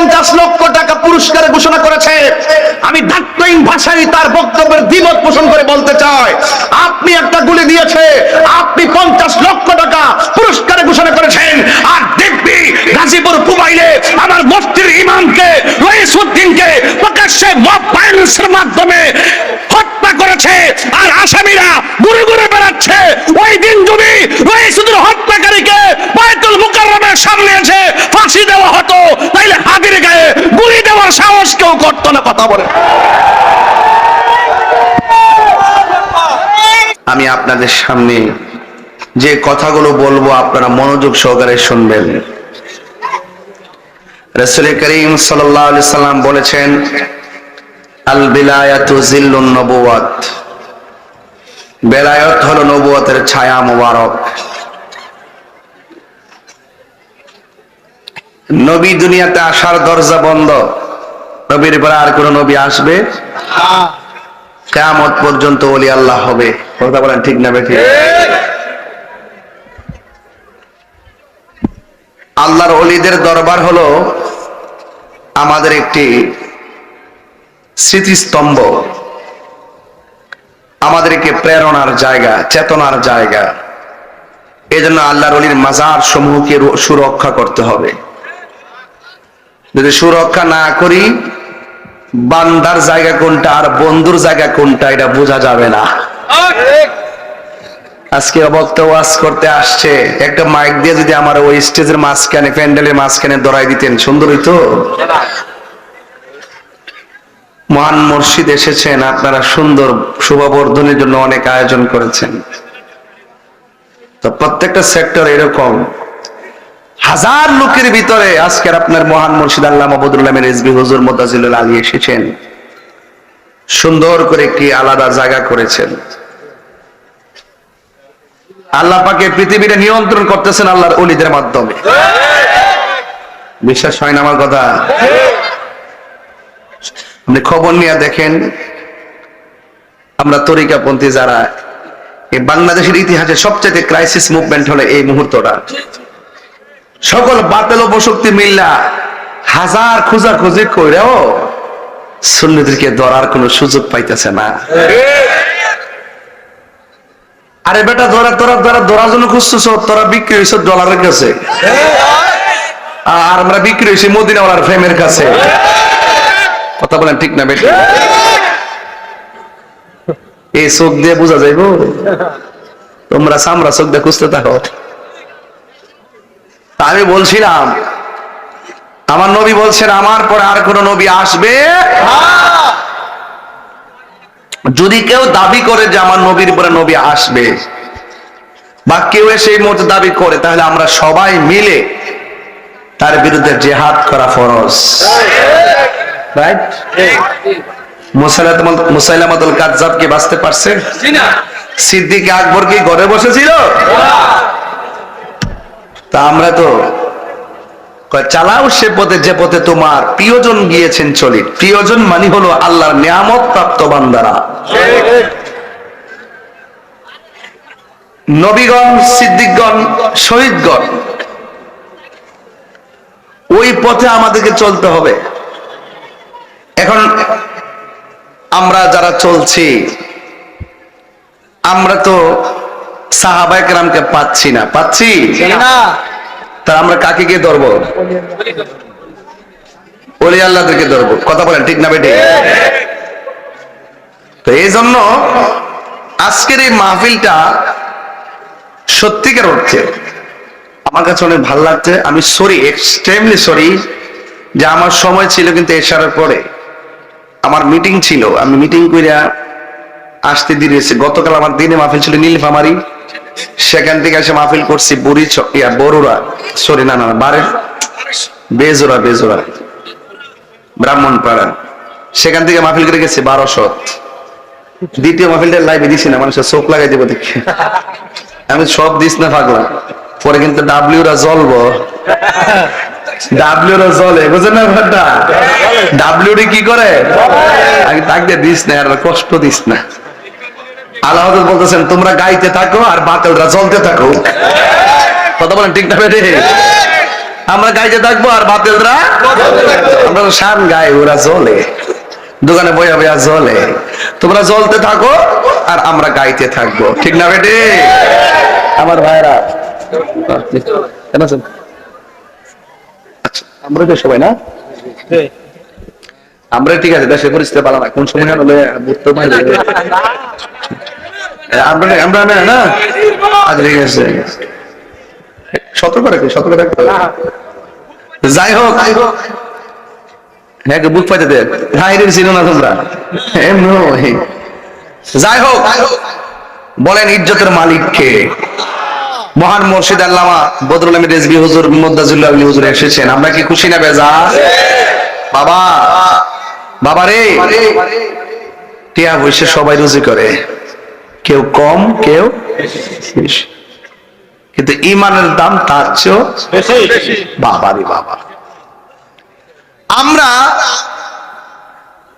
50 লক্ষ টাকা পুরস্কারে ঘোষণা করেছে। আমি ধাত্রহীন ভাষায় তার বক্তব্যের দ্বিমত পোষণ করে বলতে চাই, আপনি একটা গুলি দিয়েছে, আপনি 50 লক্ষ টাকা পুরস্কারে ঘোষণা করেছেন, আর দেখবি গাজীপুর পুবাইলে আমার মসজিদের ইমামকে রইসউদ্দিনকে প্রকাশ্যে মব ভায়োলেন্সের মাধ্যমে হত্যা করেছে, আর আসামিরা ঘুরে ঘুরে বেড়াচ্ছে। ওই দিন যদি রইসউদ্দিন হত্যাকারীকে বায়তুল মুকাররমের সামনে এসে ফাঁসি দেওয়া হতো, তাইলে হাদির গায়ে গুলি দেওয়ার সাহস কেউ করতো না। কথা বলে আমি আপনাদের সামনে যে কথাগুলো বলবো আপনারা মনোযোগ সহকারে শুনবেন। রাসূল করিম সাল্লাল্লাহু আলাইহি সাল্লাম বলেছেন, আল বিলায়াতু জিল্লুন নবুওয়াত, বেলায়েত হলো নবুয়তের ছায়া মোবারক। নবী দুনিয়াতে আসার দরজা বন্ধ, নবীর পরে আর কোন নবী আসবে না, কিয়ামত পর্যন্ত ওলি আল্লাহ হবে। কথা বলেন ঠিক না বেঠিক? আল্লাহর ওলিদের দরবার হলো আমাদের একটি স্মৃতিস্তম্ভ, আমাদেরকে প্রেরণার জায়গা, চেতনার জায়গা। এই জন্য আল্লাহর ওলির মাজার সমূহকে সুরক্ষা করতে হবে। যদি সুরক্ষা না করি, বান্দার জায়গা কোনটা আর বন্ধুর জায়গা কোনটা এটা বোঝা যাবে না। আজকে বক্তা ওয়াজ করতে আসছে, একটা মাইক দিয়ে যদি আমার ওই স্টেজের মাঝখানে, প্যান্ডেলের মাঝখানে ধরাই দিতেন, সুন্দর হইতো। মহান মুর্শিদ এসেছেন, আপনারা সুন্দর শোভাবর্ধনের জন্য অনেক আয়োজন করেছেন। তো প্রত্যেকটা সেক্টর এরকম হাজার লোকের ভিতরে আজকের আপনার মহান মুর্শিদ আল্লামা বদরুল আমিন রিজভী হুজুর মুতাজিলুল আলী এসেছেন, সুন্দর করে একটি আলাদা জায়গা করেছেন। আল্লাহ পাকে পৃথিবীটা নিয়ন্ত্রণ করতেছেন আল্লাহর ওলিদের মাধ্যমে। বিশ্বাস হয় না আমার কথা? আপনি খবর নিয়ে দেখেন, আমরা তরিকাপন্থী যারা, এই বাংলাদেশের ইতিহাসে সবচেয়ে ক্রাইসিস মুভমেন্ট হলো এই মুহূর্তটা। সকল বাতিল উপশক্তি মিল্লা হাজার খোঁজাখুঁজি করেও সুন্নিদেরকে ধরার কোন সুযোগ পাইতেছে না। আরে বেটা, ধরার জন্য খুঁজতেছ, তোরা বিক্রি হয়েছ ডলারের কাছে, আর আমরা বিক্রি হয়েছি মদিনাওয়ালার ফ্রেমের কাছে। কথা বলেন ঠিক না বেটা? এই চোখ দিয়ে বোঝা যাইব, তোমরা সামরা চোখ দিয়ে খুঁজতে থাকো। আমি বলছিলাম, আমার নবী বলছেন আমার পরে আর কোন নবী আসবে না। যদি কেউ দাবি করে যে আমার নবীর পরে নবী আসবে, বা কেউ এসে এই মুহূর্তে দাবি করে, তাহলে আমরা সবাই মিলে তার বিরুদ্ধে জিহাদ করা ফরজ। রাইট? মুসাইলামাতুল কাযযাব কি বাঁচতে পারছে? সিদ্দিক আকবর কি ঘরে বসেছিল? তা আমরা তো চালাও সে পথে যে পথে তোমার প্রিয়জন গিয়েছেন চলি। প্রিয়জন মানে হলো আল্লাহর নিয়ামত প্রাপ্ত বান্দারা। নবীগণ, সিদ্দিকগণ, শহীদগণ, ওই পথে আমাদেরকে চলতে হবে। এখন আমরা যারা চলছি, আমরা তো সাহাবায়ে কেরামকে পাচ্ছি না, পাচ্ছি না। তা আমরা কাকে গিয়ে ধরবো? ওলি আল্লাহদেরকে ধরবো। কথা বলেন ঠিক না বেটি? তো এই জন্য আজকের এই মাহফিলটা সত্যিকার অর্থে আমার কাছে অনেক ভালো লাগছে। আমি সরি, এক্সট্রিমলি সরি যে আমার সময় ছিল কিন্তু এশারের পরে আমার মিটিং ছিল, আমি মিটিং কইরা আসতে দেরি হয়েছে। গতকাল আমার দিনে মাহফিল ছিল নীলফামারী, সেখান থেকে এসে মাহফিল করছি বরুড়া, সরি না বারের বেজোড়া ব্রাহ্মণপাড়া, সেখান থেকে মাহফিল করে গেছি 1200। দ্বিতীয় মাহফিলটা লাইভে দিছি না, মানুষের চোখ লাগাই দেবো দেখে। আমি সব দিস না পাগলা, পরে কিন্তু ডাব্লিউরা জ্বলবো, ডাব্লিউরা জ্বলে, বুঝেন না ব্যাপারটা? ডাব্লিউডি কি করে, আমি তাকে দিস না, আর কষ্ট দিস না। আল্লাহ বলতেছেন তোমরা গাইতে থাকো আর বাতিলরা জ্বলতে থাকো। কথা বলেন ঠিক না বেটে? আমরা গাইতে থাকবো আর বাতিলরা আমরা শান গাই, ওরা জ্বলে দোকানে বইয়া বইয়া জ্বলে। তোমরা জ্বলতে থাকো আর আমরা গাইতে থাকবো, ঠিক না বেটে? আমার ভাইরা আমরা তো সবাই না, আমরা ঠিক আছে, দেশের পরিস্থিতি ভালো না, কোন সময় হলে বুঝতে পারি আমরা না। আজ ঠিক আছে, সতর্ক রাখবে, সতর্ক রাখবে। যাই হোক, হ্যাঁ বুক পাইতে দে, হাইরের ছিল না তোমরা। যাই হোক, বলেন ইজ্জতের মালিক কে? মহান মুর্শিদ আল্লামা বদরুল আমিন রিজভী হুজুর মুদাজ্জিলুল্লাহ হুজুর এসেছেন। আমরা কি খুশি না বেজা? বাবা বাবা রে, টিয়া বসে সবাই রুজি করে, কেউ কম কেউ বেশি, কিন্তু ইমানের দাম তার চেয়েও বেশি। বাবা রে বাবা, আমরা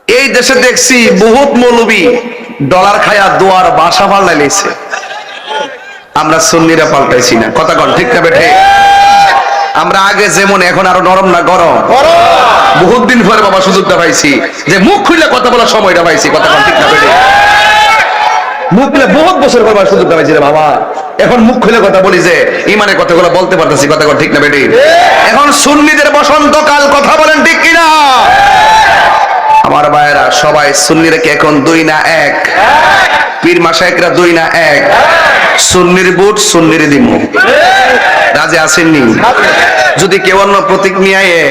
এই দেশে দেখছি বহুত মৌলবী ডলার খায়া দোয়ার বাসা পাল্টাইছে, আমরা সুন্নিরা পাল্টাইছি না। কথা কন ঠিক না বেঠে? আমরা আগে যেমন, এখন আরো নরম না গরম? বহুত দিন পরে বাবা সুযোগটা পাইছি যে মুখ খুললে কথা বলার সময়টা পাইছি। কথা কন ঠিক না বেঠে? মুখ খুলে বহুত বছর পর সুযোগটা পাইছি রে বাবা, এখন মুখ খুলে কথা বলি যে ইমানের কথাগুলো বলতে পারতেছি। কথা কন ঠিক না বেঠে? এখন সুন্নিদের বসন্তকাল, কথা বলেন ঠিক কিনা? আমার ভাইয়েরা সবাই সুন্নিরা কি এখন দুই না এক? পীর মাশায়েখরা দুই না এক? সুন্নির বুট সুন্নির দিমু, রাজি আসেননি? যদি কেউ অন্য প্রতীক নিয়ে আয়ে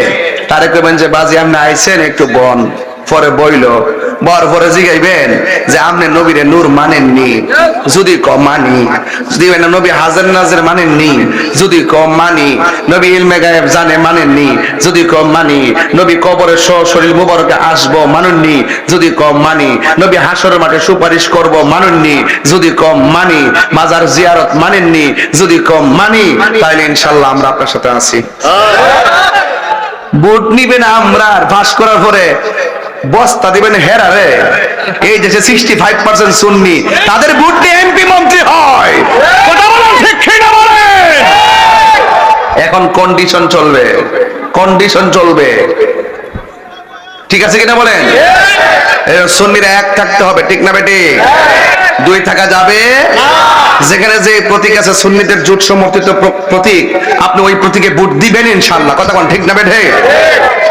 তারে কইবেন যে বাজি আপনি আইছেন একটু বন, পরে বইল বর পরে জিগাইবেন যে আপনি নবীরে নূর মানেননি, যদি কম মানি, যদি নবী হাজার নাজের মানেননি, যদি কম মানি, নবী ইলমে গায়েব জানে মানেননি, যদি কম মানি, নবী কবরের শরীর মুবারকে আসবো মানেননি, যদি কম মানি, নবী হাসরের মাঠে সুপারিশ করব মানেননি, যদি কম মানি, মাজার জিয়ারত মানেননি, যদি কম মানি, তাইলে ইনশাআল্লাহ আমরা আপনার সাথে আছি। ভোট নিবেন আমরা, পাস করার পরে বস্তা দিবেন হেরারে। এই দেশে 65% সুন্নি, তাদের ভোট দিয়ে এমপি মন্ত্রী হয়। কথা বলেন ঠিক কিনা বলেন? এখন কন্ডিশন চলবে, কন্ডিশন চলবে, ঠিক আছে কিনা বলেন? সুন্নিরা এক থাকতে হবে, ঠিক না বেটি? দুই থাকা যাবে না। যেখানে যে প্রতীক আছে সুন্নিদের জোট সমর্থিত প্রতীক, আপনি ওই প্রতীকে ভোট দিবেন ইনশাআল্লাহ। কথা কোন ঠিক না বেঠে?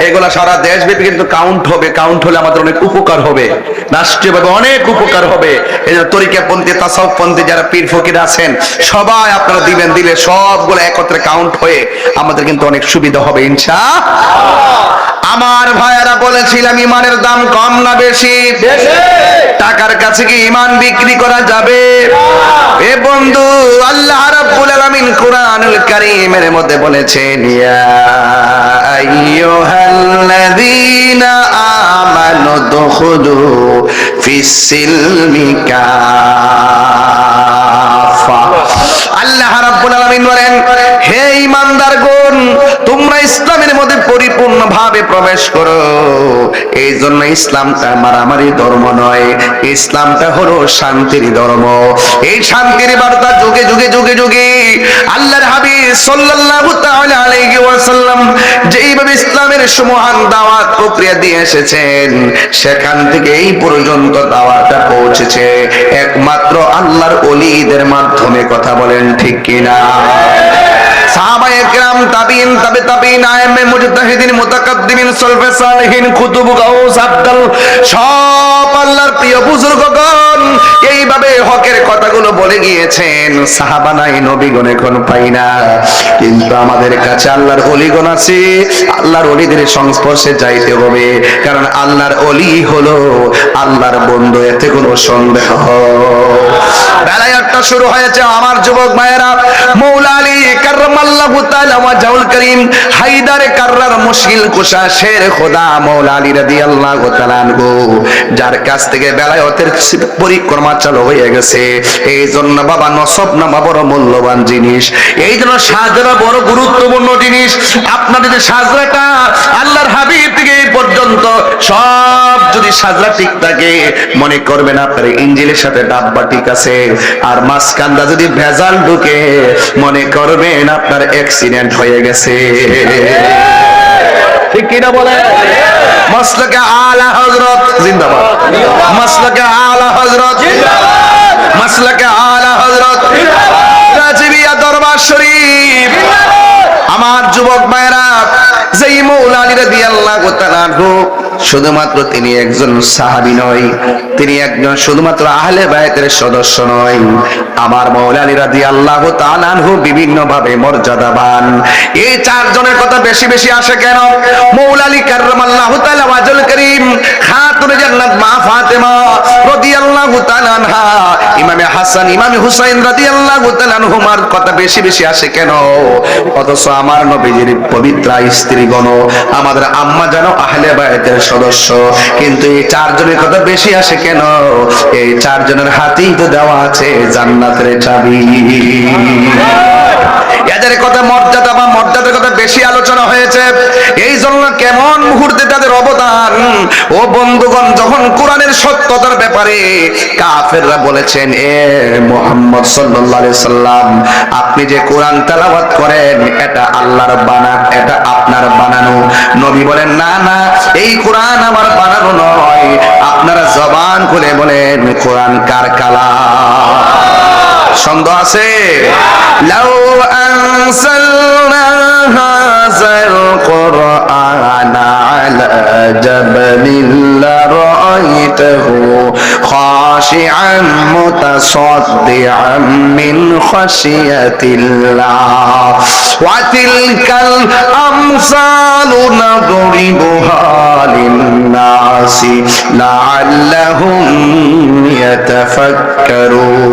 এগুলা সারা দেশব্যাপী কিন্তু কাউন্ট হবে, কাউন্ট হলে আমাদের অনেক উপকার হবে, রাষ্ট্রীয়ভাবে অনেক উপকার হবে। এই যে তরিকাপন্থী তাসাউফপন্থী যারা পীর ফকির আছেন সবাই আপনারা দিবেন, দিলে সবগুলো একত্রে কাউন্ট হয়ে আমাদের কিন্তু অনেক সুবিধা হবে ইনশাআল্লাহ। আমার ভাইয়ারা বলেছিলাম ইমানের দাম কম না বেশি? টাকার কাছে কি ইমান বিক্রি করা যাবে? এ বন্ধু, আল্লাহ রাব্বুল আলামিন কুরআনুল কারীমের মধ্যে বলেছেন, ইয়া আইয়ুহাল্লাযীনা আমানু দুখুলু ফিস-সিলমি কাফা। আল্লাহ রাব্বুল আলামিন বলেন, হে ঈমানদারগণ, তোমরা ইসলামের মধ্যে পরিপূর্ণভাবে প্রবেশ করো। এই জন্য ইসলামটা মারামারি ধর্ম নয়, ইসলামটা হলো শান্তির ধর্ম। এই শান্তির বার্তা যুগে যুগে যুগে যুগে আল্লাহর হাবিব সাল্লাল্লাহু তাআলা আলাইহি ওয়াসাল্লাম যেইভাবে ইসলামের মহান দাওয়াত প্রক্রিয়া দিয়ে এসেছেন, সেখান থেকে এই পর্যন্ত দাওয়াতটা পৌঁছেছে একমাত্র আল্লাহর ওলিদের মাধ্যমে। কথা বলেন ঠিক কিনা? সাহাবায়ে কেরাম, তাবিঈন, তাবে তাবিঈন, আইম্মে মুজতাহিদিন, মুতাকাদ্দিমিন, সালফে সালেহিন, কুতুব, গাউস, আবদাল, সব আল্লাহর প্রিয় বুজুর্গগণ এইভাবে হকের কথাগুলো বলে গিয়েছেন। সাহাবা নাই, নবীগণ এখন পাই না, কিন্তু আমাদের কাছে আল্লাহর ওলিগণ আছে। আল্লাহর ওলিদের সংস্পর্শে যাইতে হবে, কারণ আল্লাহর ওলি হলো আল্লাহর বন্ধু, এতে কোনো সন্দেহ। বেলায়েতটা শুরু হয়েছে আমার যুবক ভাইয়েরা। মৌলা আলী কাররামাল্লাহু তাআলা ওয়াজহুল কারীম, হায়দারে কাররার মুশকিল কুশা শের খোদা মৌলা আলী রাদিয়াল্লাহু তাআলা আনহু, যার কাছ থেকে বেলায়েতের পরিক্রমা চালু হয়ে গেছে। এই জন্য বাবা নসব নামা বড় মূল্যবান জিনিস, এই জন্য সাজরা বড় গুরুত্বপূর্ণ জিনিস। আপনাদের যে সাজরাটা আল্লাহর হাবিব থেকে এই পর্যন্ত সব যদি সাজরা ঠিক থাকে, মনে করবেন আপনার ইঞ্জিলের সাথে ডাব্বা ঠিক আছে। আর মাঝখানটা যদি ভেজাল ঢুকে, মনে করবেন দেখবেন আপনার অ্যাক্সিডেন্ট হয়ে গেছে। ঠিক কিনা বলেন? মাসলাকে আলা হযরত জিন্দাবাদ, মাসলাকে আলা হযরত জিন্দাবাদ, মাসলাকে আলা হযরত জিন্দাবাদ, রাজিবিয়া দরবার শরীফ। আমার যুবক ভাইরা, যেই মৌলা আলী রাদিয়াল্লাহু তাআলা আনহু শুধুমাত্র তিনি একজন সাহাবী নয়, তিনি একজন শুধুমাত্র আহলে বায়তের সদস্য নয়, আমার মৌলা আলী রাদিয়াল্লাহু তাআলা আনহু বিভিন্ন ভাবে মর্যাদাবান। এই চারজনের কথা বেশি বেশি আসে কেন? মৌলা আলী কাররামাল্লাহু তাআলা ওয়াজহুল কারীম, খাতুনে জান্নাত মা ফাতেমা রাদিয়াল্লাহু তাআলা আনহা, ইমামে হাসান ইমামে হুসাইন রাদিয়াল্লাহু তাআলা আনহুমার কথা বেশি বেশি আসে কেন? অথচ আমার নবীজির পবিত্র স্ত্রীগণ, আমাদের আম্মা জানো আহলে বায়তের সদস্য, কিন্তু এই চারজনের কথা বেশি আসে কেন? এই চারজনের হাতেই তো দেওয়া আছে জান্নাতের চাবি। এদের কথা মর্যাদা বা মর্যাদার কথা বেশি আলোচনা হয়েছে, এই জন্য কেমন মুহূর্তে তাদের অবদান। ও বন্ধুগণ, যখন কোরআনের সত্যতার ব্যাপারে কাফেররা বলেছেন, এ মুহাম্মদ সাল্লাল্লাহু আলাইহি সাল্লাম, আপনি যে কোরআন তেলাওয়াত করেন এটা আল্লাহর বানান, এটা আপনার বানানো। নবী বলেন, না না, এই কোরআন আমার বানানো নয়। আপনারা জবান খুলে বলেন, কোরআন কার কালাম? সন্দেহ আছে? লাউ আনসালনা হাযাল কুরআনা আলা জাবালিন লারাআইতাহু খাশিআন মুতাসাদ্দিআন মিন খাশিয়াতিল্লাহ ওয়া তিলকাল আমসালু নাদরিবুহা লিন-নাসি লাআল্লাহুম ইয়াতাফাক্কারুন।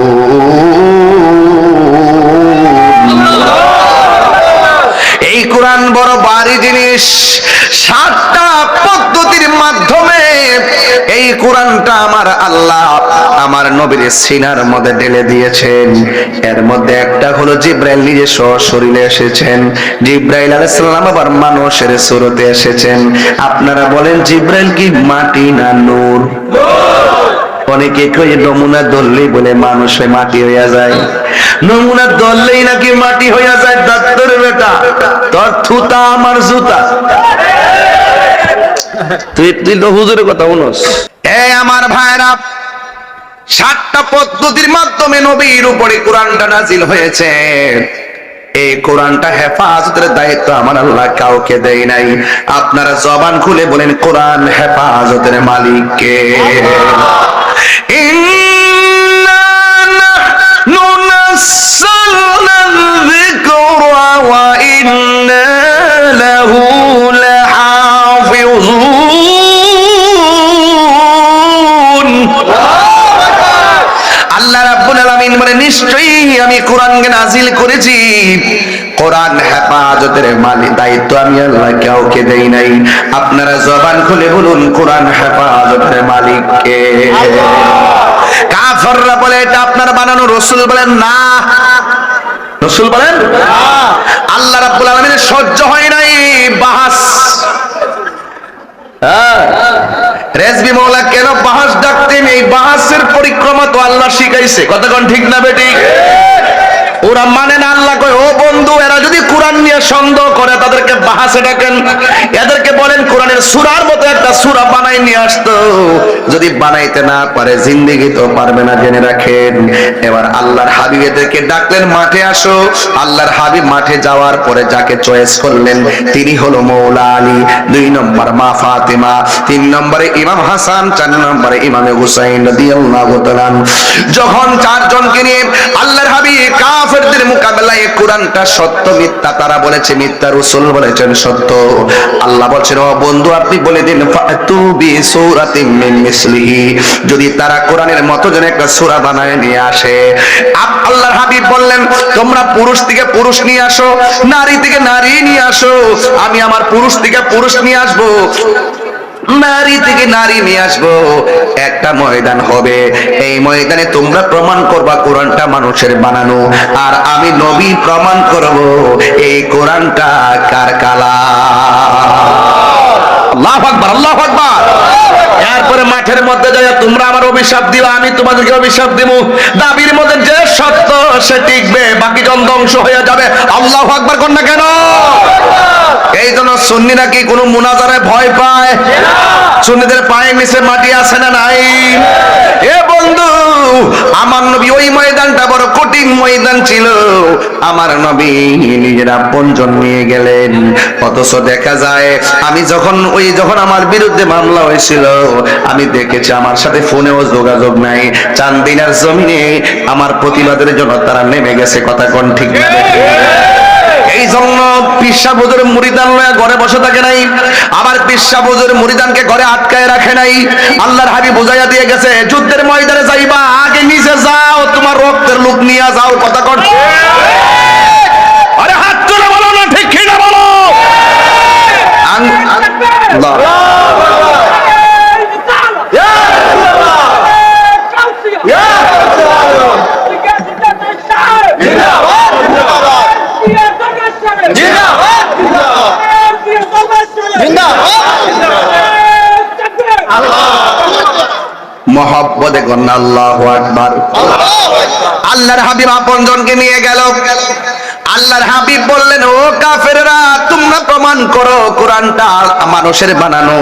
এই কোরআন বড় ভারী জিনিস। 7টা পদ্ধতির মাধ্যমে এই কোরআনটা আমার আল্লাহ আমার নবীর সিনার মধ্যে ঢেলে দিয়েছেন। এর মধ্যে একটা হলো জিব্রাইল নিজে সশরীরে এসেছেন। জিব্রাইল আলাইহিস সালাম আবার মানুষের সুরতে এসেছেন। আপনারা বলেন, জিব্রাইল কি মাটি না নূর? অনেকে কই নমুনা ধরলেই বলে মানুষ মাটি হইয়া যায়, নমুনা ধরলেই নাকি মাটি হইয়া যায়। ডাক্তারের বেটা, তোর থুতা আমার জুতা। তুই তো হুজুরের কথা বলস। এই আমার ভাইরা, 7টা পদ্ধতির মাধ্যমে নবীর উপরে কোরআনটা নাজিল হয়েছে। এই কোরআনটা হেফাজতের দায়িত্ব আমার আল্লাহ কাউকে দেয় নাই। আপনারা জবান খুলে বলেন, কোরআন হেফাজতের মালিক কে? ইন্না নাহনু নাযালনা যিকরা ওয়া ইন্না লাহু লাহাফিজুন। আল্লাহ রাব্বুল আলামিন বলে, নিশ্চয়ই আমি কোরআনকে নাজিল করেছি। কোরআন হেফাজতের মালিক দায়িত্ব আমি আল্লাহ কাউকে দেই নাই। আপনারা জবান খুলে বলুন, কোরআন হেফাজতের মালিক কে? কাফেররা বলে এটা আপনার বানানো। রাসূল বলেন না, রাসূল বলেন না। আল্লাহ রাব্বুল আলামিনের সহ্য হয় নাই বাহাস। রেজবি মওলা কেন বাহাস ডাকতেন? এই বাহাসের পরিক্রমা তো আল্লাহ শিখাইছে। কথা কোন ঠিক না বেটি? ওরা মানে না। আল্লাহ কয়, ও বন্ধু, এরা যদি কোরআন নিয়ে সন্দেহ করে তাদেরকে বাহাসে ডাকেন। এদেরকে বলেন কোরআনের সূরার মতো একটা সূরা বানাই নিয়ে আসতো। যদি বানাইতে না পারে জিন্দেগি তো পারবে না, জেনে রাখেন। এবার আল্লাহর হাবিব এদেরকে ডাকলেন, মাঠে আসো। আল্লাহর হাবিব মাঠে যাওয়ার পরে যাকে চয়েস করলেন তিনি হলো মৌলা আলী, 2 নম্বর মা ফাতেমা, 3 নম্বরে ইমাম হাসান, 4 নম্বরে ইমামে হুসাইন রাদিয়াল্লাহু তাআলা। যখন 4 জনকে নিয়ে আল্লাহর হাবিব কাফেরদের মোকাবেলায় কোরআনটা সত্য মিথ্যা তারা বলেছে মিথ্যা, রাসূল বলেছেন সত্য। আল্লাহ বলছেন, ও বন্ধু আপনি বলে দিন, ফাতু বি সূরাতিন মিন মিসলিহি, যদি তারা কোরআনের মতো যেন একটা সূরা বানায় নিয়ে আসে। আল্লাহর হাবিব বললেন, তোমরা পুরুষ থেকে পুরুষ নিয়ে আসো, নারী থেকে নারী নিয়ে আসো, আমি আমার পুরুষ থেকে পুরুষ নিয়ে আসবো, নারী থেকে নারী নিয়ে আসবো। একটা ময়দান হবে, এই ময়দানে তোমরা প্রমাণ করবা কোরআনটা মানুষের বানানো, আর আমি নবী প্রমাণ করব এই কোরআনটা কার কালাম। আল্লাহু আকবার, আল্লাহু আকবার। এরপরে মাঠের মধ্যে যায় তোমরা আমার অভিশাপ দিও, আমি তোমাদেরকে অভিশাপ দিব। দাবির মধ্যে যে সত্য সে টিকবে, বাকি জন ধ্বংস হয়ে যাবে। আল্লাহু আকবার কোন না কেন? এই জন্য সুন্নিরা কি কোনো মুনাজারায় ভয় পায়? সুন্নিদের পায়ের নিচে মাটি আছে না নাই? এ বন্ধু, আমার নবী ওই ময়দানটা বড় কঠিন ময়দান ছিল, আমার নবী নিজের আপনজন নিয়ে গেলেন। অথচ দেখা যায় আমি যখন আমার বিরুদ্ধে মামলা হয়েছিল, আমি দেখেছি আমার সাথে ফোনেও যোগাযোগ নাই। চান্দিনার জমিনে আমার প্রতিবাদের জন্য তারা নেমে গেছে। কথা কোন ঠিক না? এই জন্য পিসা হুজুর মুরিদান লয়া ঘরে বসে থাকে নাই, আবার পিসা হুজুর মুরিদানকে ঘরে আটকায় রাখে নাই। আল্লাহর হাবিব বুঝাইয়া দিয়ে গেছে, যুদ্ধের ময়দানে যাইবা আগে নিজে যাও, তোমার রক্তের লোক নিয়ে যাও। কথা কর, আরে হাত তুলে বলো না ঠিক কি না বলো। মহব্বতে কন্যা আল্লাহু আকবার। আল্লাহর হাবিব আপনজনকে নিয়ে গেল। আল্লাহর হাবিব বললেন, ও কাফেররা, তোমরা প্রমাণ করো কোরআনটা মানুষের বানানো।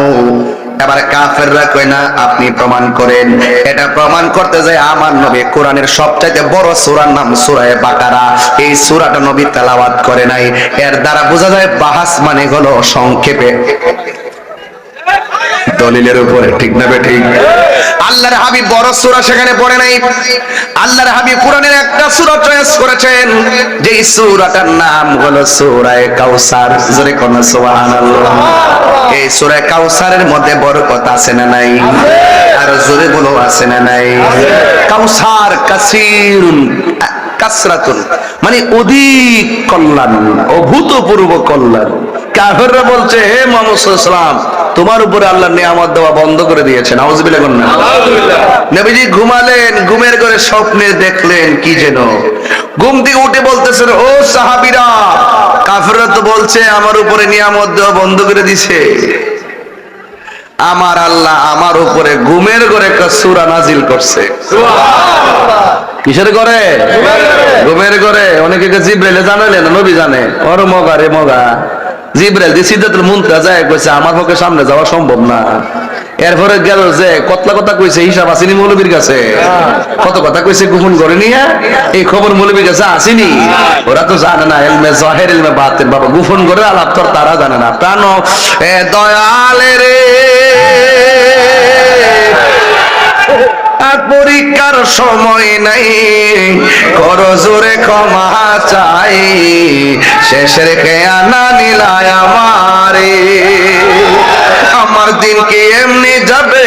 এবার কাফেররা কয় না, আপনি প্রমাণ করেন। এটা প্রমাণ করতে যায় আমার নবী কোরআনের সবচাইতে বড় সূরার নাম সূরা বাকারা, এই সূরাটা নবী তেলাওয়াত করে নাই। এর দ্বারা বোঝা যায় বাহাস মানে হলো সংক্ষেপে দলিলের উপরে, ঠিক না ঠিক? আল্লাহর হাবিব বড় সূরা সেখানে পড়ে নাই। আল্লাহর হাবিব কোরআনের একটা সূরা চয়েস করেছেন, যে সূরাটার নাম হলো সূরা কাউসার। জোরে কোন সুবহানাল্লাহ। এই সূরা কাউসারের মধ্যে বরকত আছে না নাই? আর জোরে বলো আছে না নাই? কাউসার কাসীরুন কাসরাতুন, মানে অধিক কল্যাণ, অভূতপূর্ব কল্যাণ। কাফেররা বলছে, হে মুহাম্মদ সাল্লাল্লাহু আলাইহি ওয়াসাল্লাম, তোমার উপরে আল্লাহ নিয়ামত দেওয়া বন্ধ করে দিয়েছেন। নাউযুবিল্লাহ বলেন না। নবীজি ঘুমালেন, ঘুমের ঘরে স্বপ্নে দেখলেন কি যেন। ঘুম থেকে উঠে বলতেছেন, ও সাহাবীরা, কাফেররা তো বলছে আমার উপরে নিয়ামত দেওয়া বন্ধ করে দিয়েছে। আমার আল্লাহ আমার উপরে ঘুমের ঘরে একটা সূরা নাজিল করছে। কিসের ঘরে? ঘুমের ঘরে। অনেকে জিবরাইলে জানালেন, নবী জানে। ওর মগা রে মগা, জিবরাইল যে সিদরাতুল মুনতাহা যায় কইছে আমার পক্ষে সামনে যাওয়া সম্ভব না। এরপরে গেল যে কতলা কথা কইছে, হিসাব আসেনি মৌলবীর কাছে। কত কথা কইছে গোপন করে নিয়ে, এই খবর মৌলবীর কাছে আসেনি। ওরা তো জানে না ইলমে জাহির ইলমে বাতিন, বাবা গোপন করে আলাপ তো তারা জানে না। প্রাণ এ দয়ালে রে, পরীক্ষার সময় নাই, কর জোরে ক্ষমা চাই, শেষের খেয়ানা নিলায় আমারে। আমার দিন কি এমনি যাবে,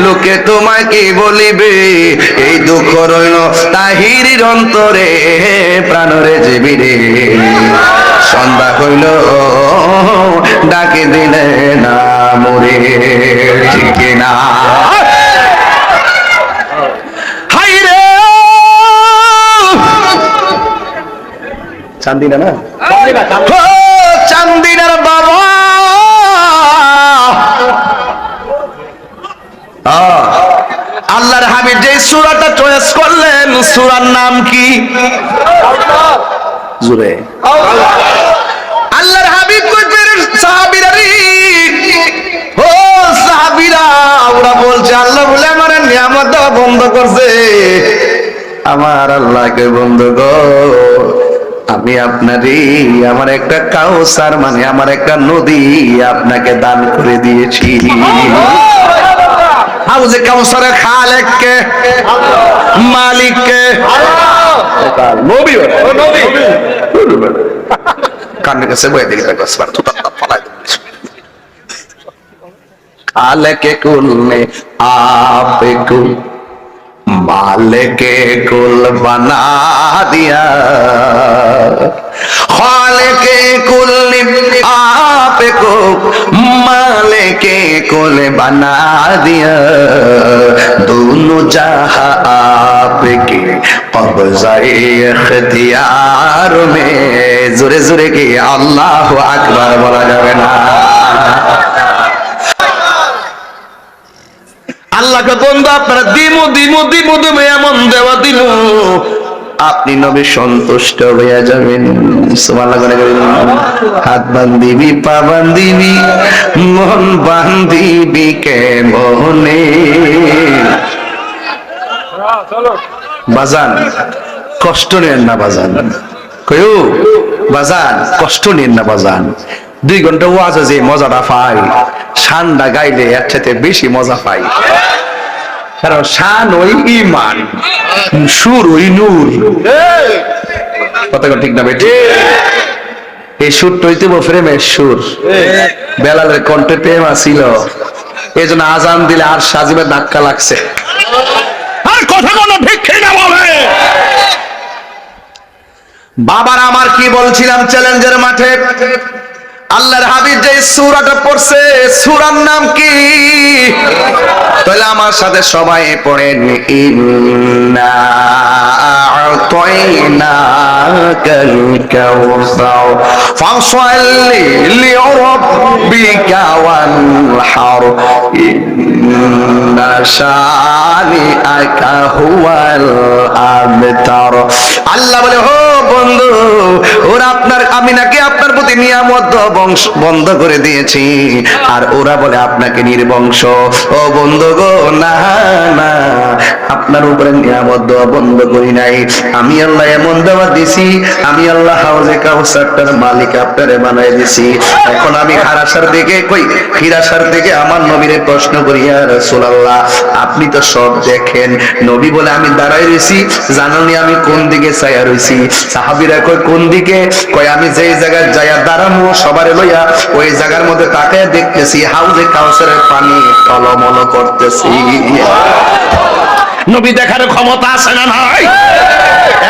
লোকে তোমায় কি বলিবে, এই দুঃখ রইল তাহিরির অন্তরে, প্রাণরে জীবিরে। সন্ধ্যা হইল ডাকে দিলে না মরে, ঠিক কিনা? চান্দিনা না, চান্দিনার বাবা আল্লাহর হাবিব যে সূরাটা চয়েস করলেন, সূরার নাম কি? জোরে আল্লাহর হাবিব কইতেন, সাহাবীরা রে, ও সাহাবীরা, ওরা বলছে আল্লাহ বলে আমার নিয়ামত দেওয়া বন্ধ করছে। আমার আল্লাহকে বন্ধ কর, আমি আপনারই আমার একটা কাউসার, মানে আমার একটা নদী আপনাকে দান করে দিয়েছি। হাউজে কাউসারের খালেক কে? মালিক কে? নবী। কানের কাছে বয়ে দিকে খালেকে কুল মে আপকো मालिके कुल बना दिया, खालिके कुल आपको मालिके कुल बना दिया, दोनों जहां आपके कब्ज़े इख्तियार में। जोरे जोरे के अल्लाहु अकबर बोला जावे ना। আল্লাহ বন্ধু আপনারা দিমু দিমু দিমু দিমু এমন দেওয়া দিল আপনি নবী সন্তুষ্ট হইয়া যাবেন। সুবহানাল্লাহ করে হাত বান্ধিবি পা বান্ধিবি মন বান্ধিবি কেমনে। বাজান কষ্ট নেন না বাজান, কয়ু বাজান কষ্ট নেন না বাজান। 2 ঘন্টা ওয়াজে যে মজাটা পাই শানটা গাইলে এর চাইতে বেশি মজা পাই। কারণ শান ওই ঈমান, সুর ওই নূর। কথা ঠিক না বেটি? এই সুরটা হইতে প্রেমের সুর। বেলালের কণ্ঠে প্রেম ছিল, এই জন্য আজান দিলে আর সাজিবে ধাক্কা লাগছে। আর কথা কোনো ঠিক না বলে। বাবার আমার কি বলছিলাম চ্যালেঞ্জের মাঠে, আল্লাহর হাবিব যে সূরাটা পড়ছে সূরার নাম কি? তাহলে আমার সাথে সবাই পড়েন, ইন্না আ'তাইনাকাল কাউসার ফাসাল্লি লিরাব্বিকা ওয়ানহার ইন্না শানিআকা হুয়াল আবতার। আল্লাহ বলে, ও বন্ধু, ওরা আপনার, আমি নাকি আপনার প্রতি নিয়ামত বন্ধ করে দিয়েছি, আর ওরা বলে আপনাকে নির্বংশ। ও বন্ধু গো, না না, আপনার উপরে নিয়ামত দেওয়া বন্ধ করি নাই। আমি আল্লাহ এমন দেওয়া দিছি, আমি আল্লাহ হাউজে কাউসারটার মালিক আপনারে বানাই দিছি। এখন আমি হিরাসার দিকে আমার নবীরে প্রশ্ন করি, ইয়া রাসূলুল্লাহ আপনি তো সব দেখেন। নবী বলে, আমি দাঁড়াই রইছি, জানানি আমি কোন দিকে চাইয়া রইছি। সাহাবীরা কই কোন দিকে? কই আমি যেই জায়গায় যাইয়া দাঁড়ামু সবারে লইয়া ওই জায়গার মধ্যে তাকায় দেখতেছি হাউজে কাউসারের পানি টলমল করতেছি। নবী দেখার ক্ষমতা আছে না নাই?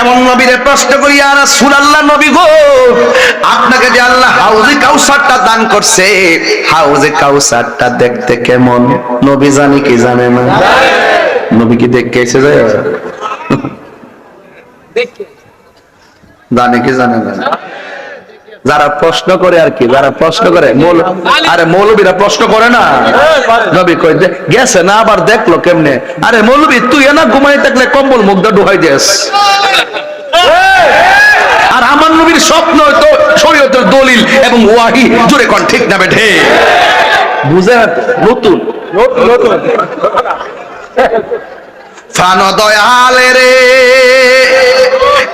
এমন নবীরে প্রশ্ন করি, ইয়া রাসূলুল্লাহ নবী গো, আপনাকে যে আল্লাহ হাউজে কাউসারটা দান করছে, হাউজে কাউসারটা দেখতে কেমন? নবী জানে কি জানে না? নবী কি দেখতে এসে যায়? জানে কি জানে না? যারা প্রশ্ন করে আর কি, যারা প্রশ্ন করে, আরে মৌলবীরা প্রশ্ন করে না, নবী কই গেছে না, আবার দেখলো কেমনে? আরে মৌলবী তুই না ঘুমাই থাকলে কম্বল মুখটা ঢুকাই দিস। আর আমার নবীর স্বপ্ন তো শরীয়তের দলিল এবং ওয়াহি, জোরে কোন ঠিক না বেঠে? বুঝে নতুন ফান দয়ালে রে,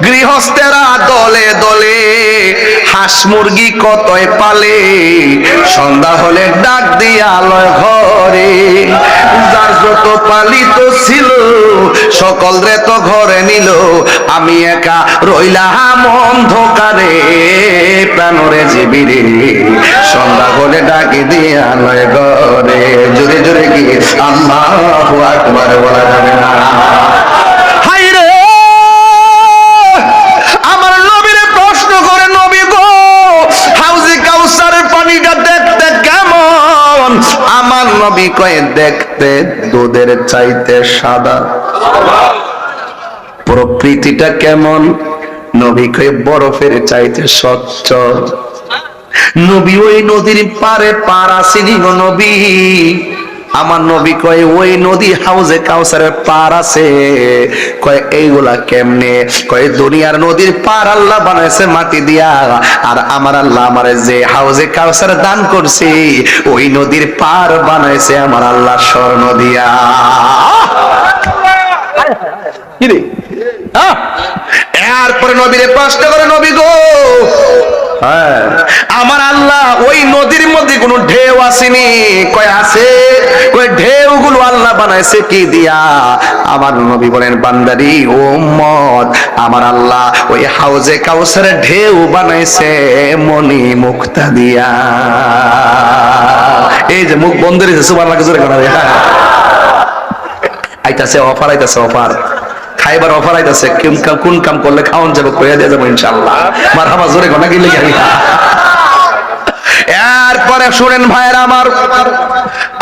গৃহস্থেরা দলে দলে হাঁস মুরগি কতই পালে, সন্ধ্যা হলে ডাক দিয়া লয় ঘরে, যার যত পালিত ছিল সকল রে তো ঘরে নিল, আমি একা রইলাম অন্ধকারে, প্রাণরে জীবিরে সন্ধ্যা হলে ডাকি দিয়া লয় ঘরে। জোরে জোরে কি আল্লাহু আকবার বলা যাবে না? নবী কয়ে দেখতে দুধের চাইতে সাদা। প্রকৃতিটা কেমন? নবী কয়ে বরফের চাইতে স্বচ্ছ। নবী ওই নদীর পারে পার আসেনি গো নবী। আমার নবী কয় ওই নদী হাউজে কাউসারের পার আছে। কয় এইগুলা কেমনে? কয় দুনিয়ার নদীর পার আল্লাহ বানাইছে মাটি দিয়া, আর আমার আল্লাহ আমারে যে হাউজে কাউসার দান করছে ওই নদীর পার বানাইছে আমার আল্লাহ স্বর্ণ দিয়া। কি রে? এরপরে নবীরে প্রশ্ন করে, নবী গো, হ্যাঁ আমার আল্লাহ ওই নদীর মধ্যে কোন ঢেউ আসেনি? কয় আছে। কয় ঢেউ গুলো আল্লাহ বানাইছে কি দিয়া? আমার নবী বলেন, বান্দারি ও উম্মত, আমার আল্লাহ ওই হাউজে কাউসারের ঢেউ বানাইছে মনি মুক্তা দিয়া। এই যে মুখ বন্ধ রেখেছে, সুবহানাল্লাহ জোরে করা রে। হ্যাঁ আইতাছে অফার, আইতাছে অফার, খাইবার অফার আইতাছে। কোন কাম করলে খাওয়ান যাবে কইয়া দিয়ে যাবো ইনশাআল্লাহ। মারহাবা জোরে কোনা গিলে গিয়া। এরপরে শুনেন ভাইয়েরা আমার,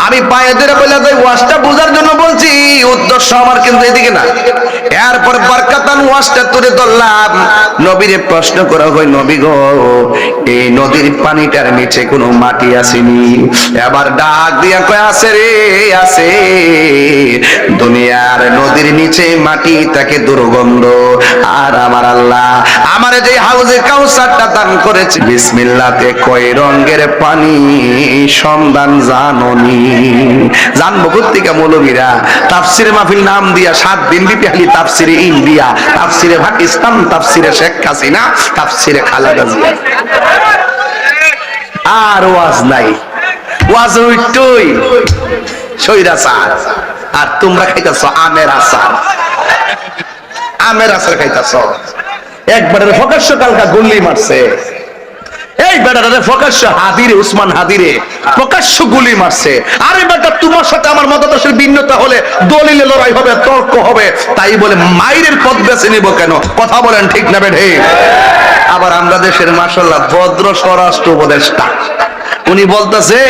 আমি পায়ে ধরে বলে যাই ওয়াজটা বোঝার জন্য বলছি, উদ্দেশ্য আমার কিন্তু এদিকে না। এরপর বরকাতান ওয়াজটা তুলে ধরলাম। নবীরে প্রশ্ন করা হয়, নবী গো এই নদীর পানিটার নিচে কোনো মাটি আসেনি? এবার ডাক দিয়া কয় আছে রে, আছে। দুনিয়ার নদীর নিচে মাটি তাকে দুর্গন্ধ, আর আমার আল্লাহ আমার যে হাউজে কাউসারটা দান করেছে, বিসমিল্লাহতে কয় রঙের পানি সন্ধান জাননি? জানবো কোত্থেকে মৌলবীরা? তাফসিরে মাহফিল নাম দিয়া 7 দিন ব্যাপী খালি তাফসিরে ইন্ডিয়া, তাফসিরে পাকিস্তান, তাফসিরে শেখ হাসিনা, তাফসিরে খালেদা জিয়া, আর ওয়াজ নাই। ওয়াজ উইটই সৈরাচার, আর তোমরা খাইতেছ আমের আচার। আমের আচার খাইতেছ। একবারে প্রকাশ্য কালকা গুলি মারছে, এই বেটারে প্রকাশ্য হাদিরে, উসমান হাদিরে প্রকাশ্য গুলি মারছে। আরে বেটা, তোমার সাথে আমার মতাদর্শের ভিন্নতা হলে দলিলে লড়াই হবে, তর্ক হবে, তাই বলে মাইরের পথ বেছে নিব কেন? কথা বলেন ঠিক না বেঠে? আবার আমরা দেশের মাশাআল্লাহ ভদ্র স্বরাষ্ট্র উপদেষ্টা, উনি বলতেছে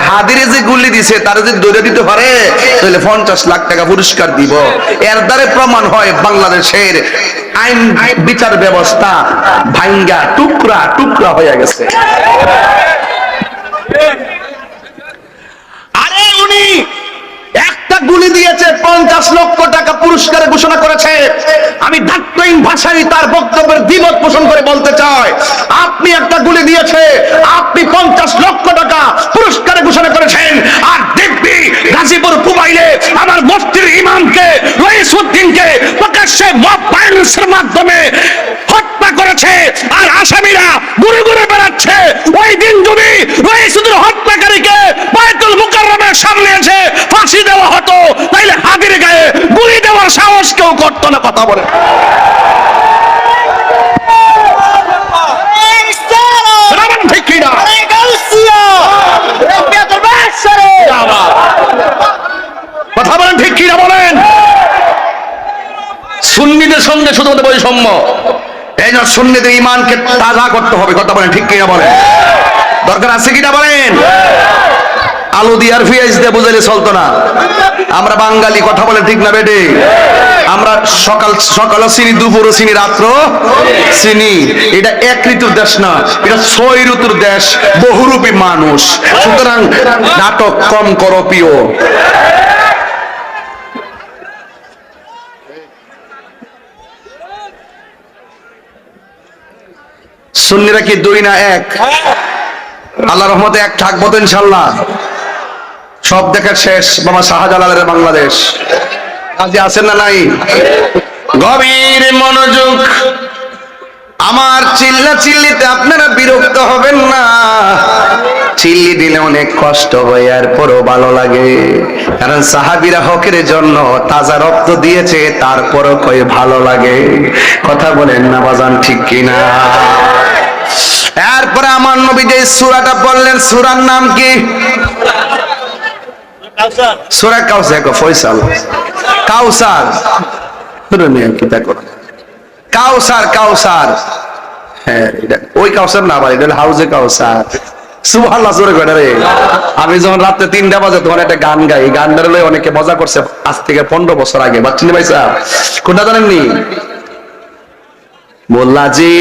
হাদিরে যে গুলি দিছে তারা যদি দৌড়ে দিতে পারে তাহলে 50 লাখ টাকা পুরস্কার দিব। এর দ্বারা প্রমাণ হয় বাংলাদেশের আইন বিচার ব্যবস্থা ভাঙ্গা টুকরা টুকরা হয়ে গেছে। আরে উনি একটা গুলি দিয়েছে, 50 লক্ষ টাকা পুরস্কারে ঘোষণা করেছে। আমি ডাক্তারহীন ভাষায় তার বক্তব্যের দ্বিমত পোষণ করে বলতে চাই, আপনি একটা গুলি দিয়েছে, আপনি 50 লক্ষ টাকা পুরস্কারে ঘোষণা করেছেন, আর দিব্যি গাজীপুর পুবাইলে আমার মসজিদের ইমামকে, রইসউদ্দিনকে প্রকাশ্যে মব ভায়োলেন্সের মাধ্যমে হত্যা করেছে, আর আসামিরা ঘুরে ঘুরে বেড়াচ্ছে। ওই দিন যদি রইসউদ্দিন হত্যাকারীকে বায়তুল মুকাররমের সামনে এসে ফাঁসি দেওয়া হতো, তাইলে হাদির গায়ে গুলি দেওয়ার সাহস কেউ করত না। কথা বলে কথা বলেন ঠিক কিনা বলেন? সুন্নিদের সঙ্গে শুধুমাত্র বৈষম্য, এই জন্য সুন্নিদের ইমানকে তাজা করতে হবে। কথা বলেন ঠিক কিনা বলেন? দরকার আছে কিনা বলেন? আলু দিয়ে আর পেঁয়াজ দিয়ে বুঝাইলে চলতো না। আমরা বাঙালি, কথা বলে ঠিক না বেটে? আমরা সকালও চিনি, দুপুরও চিনি, রাত্র চিনি। এটা এক ঋতুর দেশ না, এটা 6 ঋতুর দেশ, বহুরূপী মানুষ। সুতরাং নাটক কম করো প্রিয়। সুন্নিরা কি 2 না 1? আল্লাহর রহমতে 1 থাকবো তো ইনশাল্লাহ। সব দেখা শেষ বাবা শাহজালালের বাংলাদেশ। কাজে আছেন না নাই? গভীর মনোযোগ। আমার চিল্লা চিল্লিতে আপনারা বিরক্ত হবেন না। চিল্লি দিলে অনেক কষ্ট হয়, এরপরও ভালো লাগে, কারণ সাহাবীরা হকের জন্য তাজা রক্ত দিয়েছে, তারপরও কই ভালো লাগে। কথা বলেন না বাজান, ঠিক কিনা? এরপরে আমার নবী যে সূরাটা বললেন, সূরার নাম কি? সূরা কাউসার। ফয়সাল কাউসার, কাউসার কাউসার। হ্যাঁ, ওই কাউসার না, ভাই, এটা হাউজে কাউসার। সুবহানাল্লাহ, জোরে কয় রে। আমি যখন রাতে 3টা বাজে তখন একটা গান গাই, গানটা লয়ে অনেকে মজা করছে আজ থেকে 15 বছর আগে। বাচ্চিনি ভাই সাহেব, কোনটা জানেননি? মোল্লা জি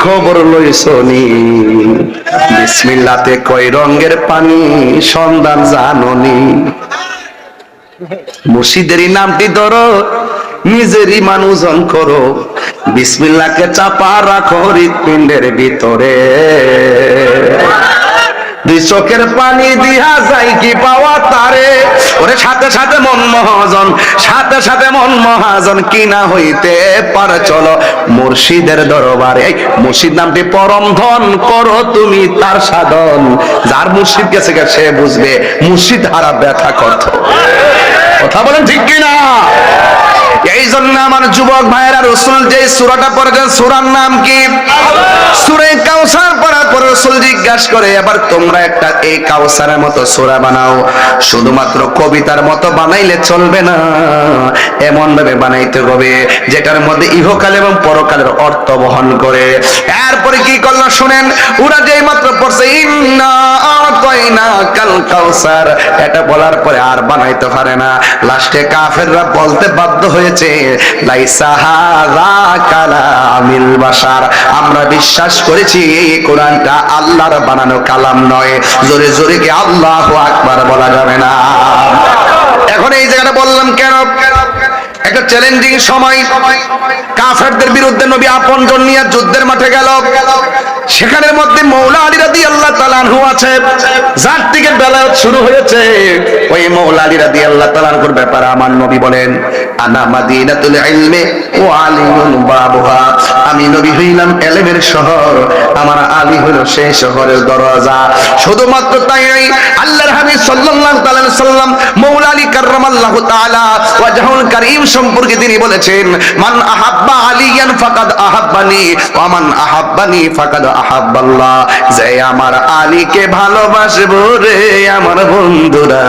খবর লইছনি, বিসমিল্লাহতে কয় রঙের পানি সন্ধান জাননি। মুর্শিদেরই নামটি ধরো, নিজেরই মানুষজন করো, বিসমিল্লাহকে চাপা রাখো হৃৎপিণ্ডের ভিতরে। 2 চোখের পানি দিয়া যাই কি পাওয়া তারে, ওরে সাথে সাথে মন মহাজন, সাথে সাথে মন মহাজন, কিনা হইতে পারে চলো মুর্শিদের দরবারে। এই মুর্শিদ নামটি পরম ধন, করো তুমি তার সাধন। যার মুর্শিদ গেছে সে বুঝবে মুর্শিদ হারা ব্যথা কত। কথা বলেন ঠিক কিনা? এই জন্য আমার যুবক ভাইয়েরা, রাসূল যে সূরাটা পড়েছেন সূরার নাম কি? সূরা কাউসার পড়ার পর রাসূল জিজ্ঞাসা করে, এবার তোমরা একটা এই কাউসারের মতো সূরা বানাও। শুধুমাত্র কবিতার মতো বানাইলে চলবে না, এমন ভাবে বানাইতে হবে যেটার মধ্যে ইহকাল এবং পরকালের অর্থ বহন করে। এরপরে কি করলো শুনেন, ওরা যেই মাত্র পড়ছে ইন্না আতাইনা কাল কাউসার, এটা বলার পরে আর বানাইতে পারে না। লাস্টে কাফেররা বলতে বাধ্য হয়েছে লাইসা হাযা কালামিল বাশার, আমরা বিশ্বাস করেছি এই কোরআনটা আল্লাহর বানানো কালাম নয়। জোরে জোরে কি আল্লাহু আকবার বলা যাবে না? এখন এই জায়গাটা বললাম কেন? একটা চ্যালেঞ্জিং সময়, কাফেরদের বিরুদ্ধে নবী আপনজন নিয়ে যুদ্ধের মাঠে গেল। সেখানের মধ্যে মৌলা আলী রাদিয়াল্লাহু তাআলা আনহু আছে, যার থেকে বেলায়েত শুরু হয়েছে। ওই মৌলা আলী রাদিয়াল্লাহু তাআলা আনহুর ব্যাপারে আমার নবী বলেন, আনা মাদিনাতুল ইলমি ওয়া আলিউন বাবুহা, আমি নবী হইলাম ইলমের শহর, আমার আলী হলো সেই শহরের দরজা। শুধুমাত্র তাই নয়, আল্লাহর হাবিব সাল্লাল্লাহু আলাইহি সাল্লাম মৌলা আলী কাররামাল্লাহু তাআলা ওয়াজহুল কারীম সম্পর্কে তিনি বলেছেন, মান আহাব্বা আলিয়ান ফাকাদ আহাব্বানি ওয়া মান আহাব্বানি ফাকাদ আহাব্বাল্লাহ, যে আমার আলীকে ভালোবাসবো রে আমার বন্ধুরা,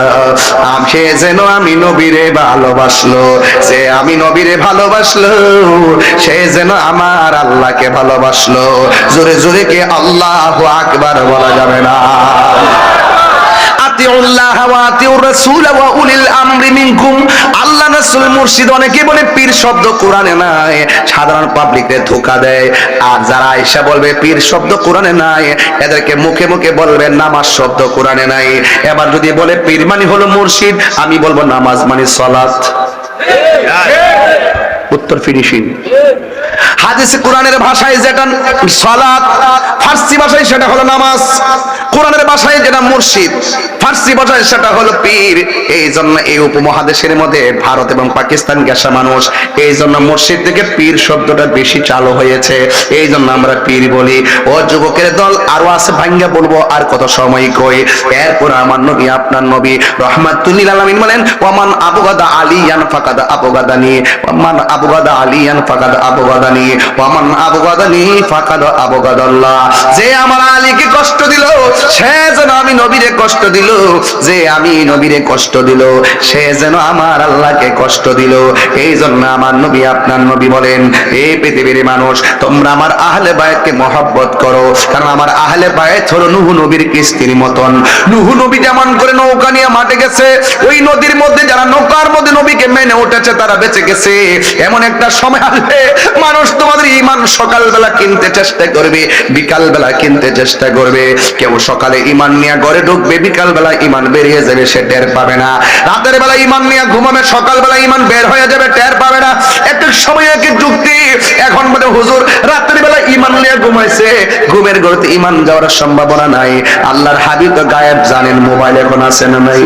সে যেন আমি নবীরে ভালোবাসলো, যে আমি নবীরে ভালোবাসলো সে যেন আমার আল্লাহকে ভালোবাসলো। জোরে জোরে কে আল্লাহু আকবার বলা যাবে না? আল্লাহ রাসূল মুর্শিদ, অনেকে বলে পীর শব্দ কোরআনে নাই, সাধারণ পাবলিককে ধোঁকা দেয়। আর যারা আয়েশা বলবে পীর শব্দ কোরআনে নাই, এদেরকে মুখে মুখে বলবে নামাজ শব্দ কোরআনে নাই। এবার যদি বলে পীর মানে হলো মুর্শিদ, আমি বলবো নামাজ মানে সালাত। উত্তর ফিনিশিং। হাদিসে কোরআনের ভাষায় যেটা সালাত, ফার্সি ভাষায় সেটা হলো নামাজ। কোরআনের ভাষায় যেটা মুর্শিদ, ফার্সি ভাষায় সেটা হলো পীর। এই জন্য এই উপমহাদেশের মধ্যে ভারত এবং পাকিস্তান গেসা মানুষ, এই জন্য মুর্শিদ থেকে পীর শব্দটা বেশি চালু হয়েছে, এই জন্য আমরা পীর বলি। ও যুবকের দল, আরো আছে ভাঙ্গা বলবো, আর কত সময় কই। এরপর আমার নবী আপনার নবী রাহমাতুল লিল আলামিন বলেন, ওয়ামান আবগাদা আলিয়ান ফাকাদ আবগাদানি, ওয়ামান আবগাদা আলিয়ান ফাকাদ আবগাদানি, ওয়ামান আবগাদানি ফাকাদ আবগাদাল্লাহ, যে আমার আলীকে কষ্ট দিল সে যেন আমি নবীরে কষ্ট দিল, যে আমি নবীরে কষ্ট দিল সে যেন আমার আল্লাহকে কষ্ট দিল। এই জন্য আমার নবী আপনার নবী বলেন, এই পৃথিবীর মানুষ তোমরা আমার আহলে বায়তকে মহব্বত করো, কারণ আমার আহলে বায়ত হলো নূহ নবীর কিস্তির মতন। নূহ নবী যেমন করে নৌকা নিয়ে মাঠে গেছে, ওই নদীর মধ্যে যারা নৌকার মধ্যে নবীকে মেনে উঠেছে তারা বেঁচে গেছে। এমন একটা সময় আসবে মানুষ তোমাদের ঈমান সকালবেলা কিনতে চেষ্টা করবে, বিকালবেলা কিনতে চেষ্টা করবে। কেউ সকালে ঈমান নিয়ে ঘরে ঢুকবে, বিকালবেলা ঈমান বেরিয়ে যাবে, সে টের পাবে না। রাতের বেলা ঈমান নিয়ে ঘুমাবে, সকালবেলা ঈমান বের হয়ে যাবে, টের পাবে না। একটা সময় একই যুক্তি, এখন বলে হুজুর রাতের বেলা ঈমান নিয়ে ঘুমাইছে, ঘুমের ঘরেতে ঈমান যাওয়ার সম্ভাবনা নাই। আল্লাহর হাবিব তো গায়েব জানেন, মোবাইল এখন আছে না নাই?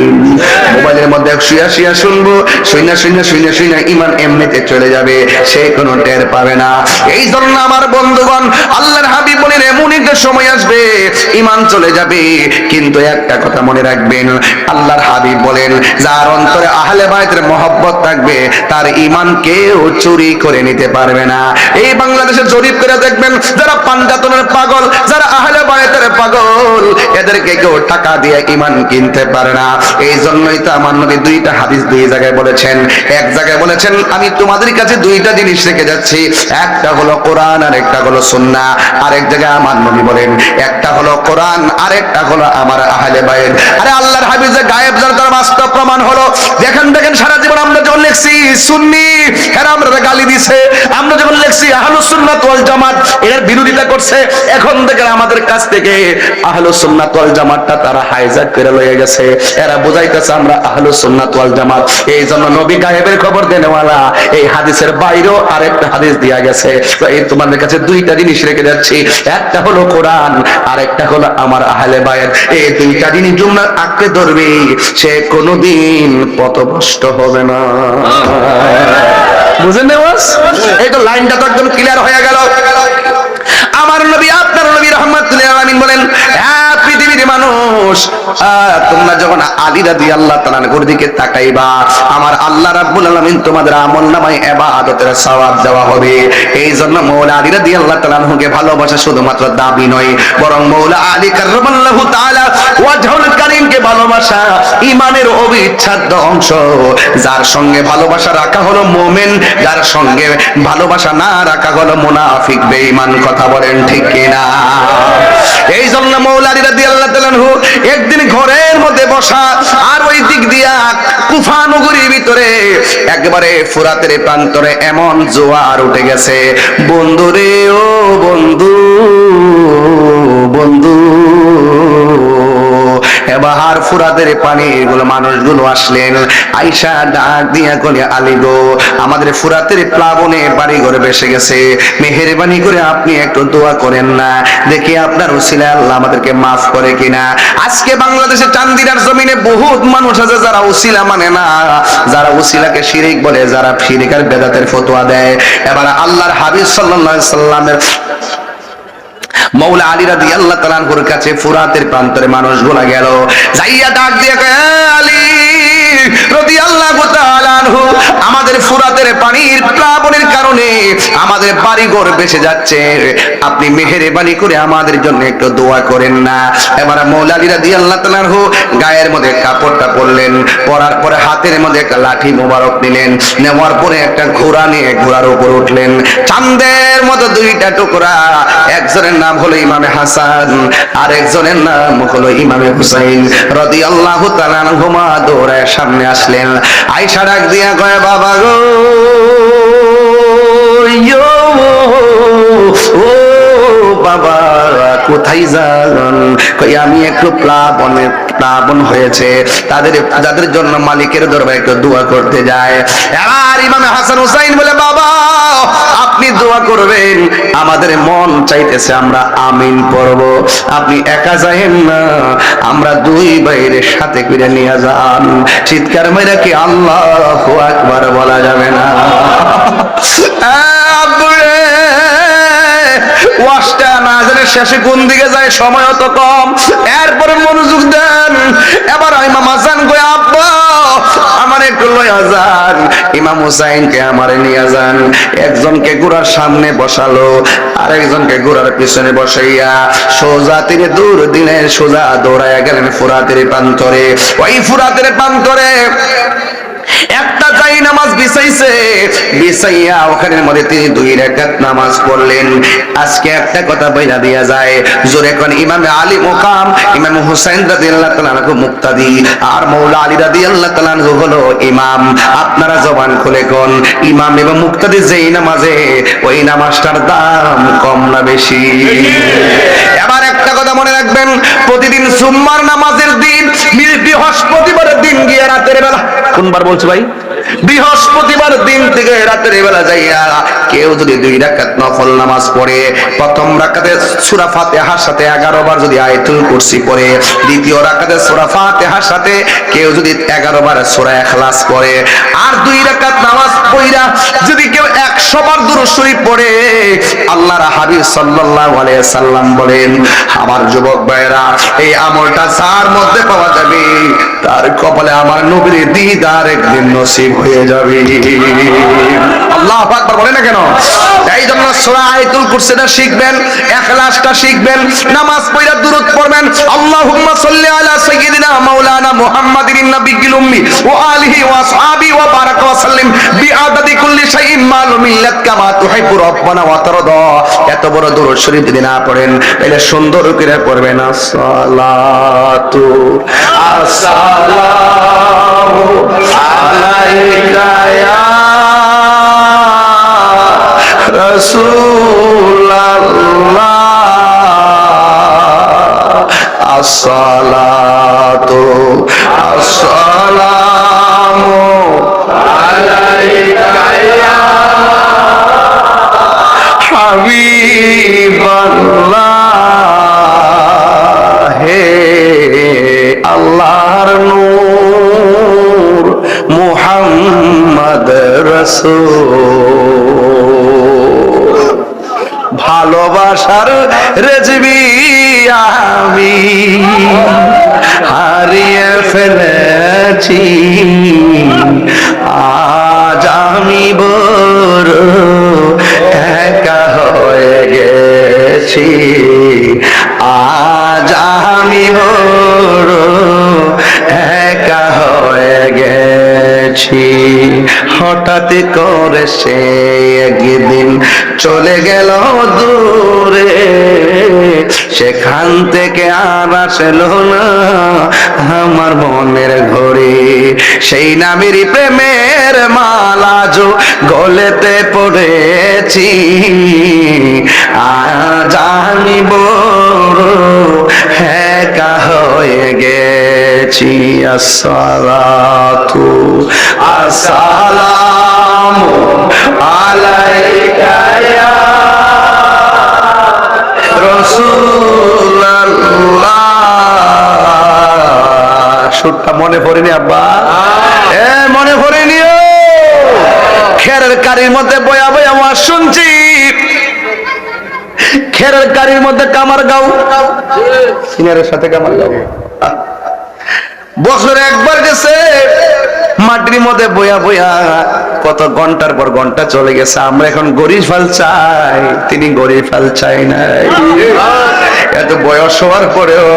মোবাইলের মধ্যে শুয়া শুয়া শুনবো, শুইনা শুইনা শুইনা শুইনা ঈমান এমনিতে চলে যাবে, সে কোনো টের পাবে না। এই জন্য আমার বন্ধুগণ, আল্লাহর হাবিব বলেন এমন একটা সময় আসবে ঈমান চলে যাবে, কিন্তু একটা কথা মনে রাখবেন, আল্লাহর হাবিব বলেন যার অন্তরে আহলে বায়তের মহব্বত থাকবে তার ঈমান কেউ চুরি করে নিতে পারবে না। এই বাংলাদেশে জরিপ করে দেখবেন, যারা পাঞ্জাতনের পাগল, যারা আহলে বায়তের পাগল, এদেরকে কেউ টাকা দিয়ে ঈমান কিনতে পারে না। এই জন্যই তো আমার নবী দুইটা হাদিস দুই জায়গায় বলেছেন। এক জায়গায় বলেছেন আমি তোমাদের কাছে দুইটা জিনিস রেখে যাচ্ছি, একটা হলো কোরআন আর একটা হলো সুন্নাহ। আরেক জায়গায় আমার নবী বলেন একটা হলো কোরআন আর একটা হলো আমার আহলে বায়ত। আরে আল্লাহর হাবিব যে গায়েব জানে তার বাস্তব প্রমাণ হলো, দেখেন দেখেন সারা জীবন আমরা যখন লিখছি সুন্নি, এরা আমরা গালি দিছে। আমরা যখন লিখছি আহলুস সুন্নাত ওয়াল জামাত, এর বিরোধিতা করছে। এখন দেখেন আমাদের কাছ থেকে আহলুস সুন্নাত ওয়াল জামাতটা তারা হাইজ্যাক করে লয়ে গেছে। এরা বুঝাইতেছে আমরা আহলুস সুন্নাত ওয়াল জামাত। এই জন্য নবী গায়েবের খবর দেনেওয়ালা এই হাদিসের বাইরেও আরেকটা হাদিস দিয়া গেছে। তো এই তোমাদের কাছে দুইটা জিনিস রেখে যাচ্ছি, একটা হলো কোরআন আর একটা হলো আমার আহলে বায়ত। এই দুইটা জিনিস জুমলার আঁকড়ে ধরবে, সে কোনোদিন পথভ্রষ্ট হবে না। বুঝেন না? এই তো লাইনটা তো একদম ক্লিয়ার হয়ে গেল। আমার নবী আপনার নবী রাহমাতুল লিল আলামিন বলেন, হ্যাঁ পৃথিবীর মানুষ তোমরা যখন আলী রাদিয়াল্লাহু তাআলা আনহুর দিকে তাকাইবা, আমার আল্লাহ রাব্বুল আলামিন তোমাদের আমলনামায় ইবাদতের সওয়াব দেওয়া হবে। এই জন্য মাওলা আলী রাদিয়াল্লাহু তাআলা আনহুকে ভালোবাসা শুধুমাত্র দাবি নয়, বরং মাওলা আলী কাররামাল্লাহু তাআলা ওয়াজহুল কারীমকে ভালোবাসা ঈমানের অবিচ্ছেদ্য অংশ। যার সঙ্গে ভালোবাসা রাখা হলো মুমিন, যার সঙ্গে ভালোবাসা না রাখা হলো মুনাফিক বেঈমান। কথা বলেন ঠিক কিনা? জন্য মাওলা আলী রাদিয়াল্লাহু তাআলা আনহু একদিন ঘরের মধ্যে বসা, আর ওই দিক দিয়া কুফা নগরীর ভিতরে একবারে ফুরাতের প্রান্তরে এমন জোয়ার উঠে গেছে। বন্ধুরে ও বন্ধু, বন্ধু, এবার ফুরাতের পানি গুলো মানুষগুলো আসলেন, আইসা ডাক দিয়া কলে আলী গো, আমাদের ফুরাতের প্লাবনে বাড়ি ঘরে বেসে গেছে, মেহেরবানি করে আপনি একটু দোয়া করেন না, দেখি আপনার উসিলা আল্লাহ আমাদেরকে মাফ করে কিনা। আজকে বাংলাদেশে চান্দিনার জমিনে বহুত মানুষ আছে যারা উসিলা মানে না, যারা উসিলাকে শিরিক বলে, যারা শিরিকের বেদাতের ফতোয়া দেয়। এবার আল্লাহর হাবিব সাল্লাল্লাহু আলাইহি সাল্লামের মাওলা আলী রাদিয়াল্লাহু তাআলা আনহুর কাছে ফুরাতের প্রান্তরে মানুষগুলা গেল, যাইয়া ডাক দিয়ে কয় আলী রাদিয়াল্লাহু তাআলা আনহু, আমাদের ফুরাতের পানির প্লাবনের কারণে আমাদের বাড়িঘর ভেসে যাচ্ছে, আপনি মেহেরবানি করে আমাদের জন্য একটু দোয়া করেন না। এবার মাওলা আলী রাদিয়াল্লাহু তাআলা আনহু গায়ের মধ্যে কাপড়টা পরলেন, পরার পরে হাতের মধ্যে একটা লাঠি মোবারক নিলেন, নেওয়ার পরে একটা ঘোড়া নিয়ে ঘোড়ার উপর উঠলেন। চাঁদের মতো দুইটা টুকরা, একজনের নাম হলো ইমামে হাসান, আর একজনের নাম হলো ইমামে হুসাইন রাদিয়াল্লাহু তাআলা আনহুমা দৌড়ায় সামনে আসলেন। আয়েশা ডাক দিয়া কয় বাবা গো, ও বাবা কোথায় যান? কই আমি একটু প্লাবন হয়েছে, যাদের জন্য মালিকের দরবারে একটু দোয়া করতে যায়। এবার ইমামে হাসান হুসাইন বলে বাবা আপনি দোয়া করবেন, আমাদের মন চাইতেছে আমরা আমিন পড়ব, আপনি একা যাইেন না, আমরা দুই ভাইয়ের সাথে করে নিয়ে যান। চিৎকার মেরে কি আল্লাহু আকবার বলা যাবে না? ওয়াজটা না জানে শেষে কোন দিকে যায়, সময় তো কম, এরপরে মনোযোগ দেন। এবার ইমাম হাসান কয় আব্বা আমার একটু লয়া যান, ইমাম হুসাইনকে আমারে নিয়ে যান। একজনকে ঘোড়ার সামনে বসালো, আর একজনকে ঘোড়ার পিছনে বসাইয়া সোজা তিনি দূর দিনে সোজা দৌড়াইয়া গেলেন ফুরাতের প্রান্তরে। ওই ফুরাতের প্রান্তরে একটা যাই নামাজ বিছাইছে, বিছাইয়া ওখানের মধ্যে তিনি 2 রাকাত নামাজ পড়লেন। আজকে একটা কথা বইলা দিয়া যায়, জোরে কোন ইমামে আলী মুকাম, ইমাম হুসাইন রাদিয়াল্লাহু তাআলা আনহু মুক্তাদি, আর মাওলা আলী রাদিয়াল্লাহু তাআলা আনহু হলো ইমাম। আপনারা জবান খুলে কোন ইমাম এবং মুক্তাদি যেই নামাজে, ওই নামাজটার দাম কম না বেশি? এবার একটা কথা মনে রাখবেন, প্রতিদিন জুম্মার নামাজের দিন, বৃহস্পতিবারের দিন গিয়ে রাতের বেলা, কোনবার বলছো ভাই, বৃহস্পতিবার দিন থেকে রাতের বেলা যাইয়া কেউ যদি 2 রাকাত নফল নামাজ পড়ে, প্রথম রাকাতে সূরা ফাতিহার সাথে 11 বার যদি আয়াতুল কুরসি পড়ে, দ্বিতীয় রাকাতে সূরা ফাতিহার সাথে কেউ যদি 11 বার সূরা ইখলাস পড়ে, আর 2 রাকাত নামাজ পড়া যদি কেউ 100 বার দুরূদ শরীফ পড়ে, আল্লাহর হাবিব সাল্লাল্লাহু আলাইহি সাল্লাম বলেন আমার যুবক ভাইরা, এই আমলটা যার মধ্যে পাওয়া যাবে তার কপালে আমার নবীর দিদার একদিন নসিব হয়ে যাবে। আল্লাহু আকবার বলেন না কেন? এই জন্য সূরা আয়াতুল কুরসিটা শিখবেন, ইখলাসটা শিখবেন, নামাজ পড়া দুরূদ পড়বেন। আল্লাহুম্মা সাল্লি আলা সাইয়্যিদিনা মাওলানা মুহাম্মাদিন নাবিয়্যিল উম্মি ওয়া আলিহি ওয়া আসহাবি ওয়া বারাকা ওয়া সাল্লিম বিআদাদি কুল্লি শাইইন মালুমিন লাক কামা তুহিব্বু রাব্বানা ওয়া তারদা। এত বড় দুরূদ শরীফ যদি না পড়েন তাহলে সুন্দর করে পড়বেন আসসালাতু আসসালামু আলাইকা ইয়া রাসূলুল্লাহ, আসসালাতু আসসালামু আলাইকা ইয়া হাবিবাল্লাহ, হে আল্লাহর নূর মুহাম্মদ রাসূল। ভালোবাসার রেজবি আমি হারিয়ে ফেলেছি, আজ আমি বড় একা হয়ে গেছি, আজ আমি বড় একা হয়ে গেছি। হঠাৎ করে সে একদিন চলে গেল দূরে, সেখান থেকে আর আসলো না আমার মনের ঘরে। সেই নামেরই প্রেমের মালা যো গলেতে পড়েছি, আজ আমি বড় একা হয়ে গেছি। আসসালাতু আসসালামু আলাইকা ইয়া রাসূলুল্লাহ। সুরটা মনে পড়েনি আব্বা? মনে পড়েনি? খেরের কারির মধ্যে বয়া বয়া আওয়াজ শুনছি, খেরের কারির মধ্যে কামার গাও, সিনারের সাথে কামার গাও। বছরে একবার গেছে মাটির মধ্যে বয়া বয়া, কত ঘন্টার পর ঘন্টা চলে গেছে। আমরা এখন গরিব ফাল চাই, তিনি গরিব ফাল চাই নাই। এত বয়স হওয়ার পরেও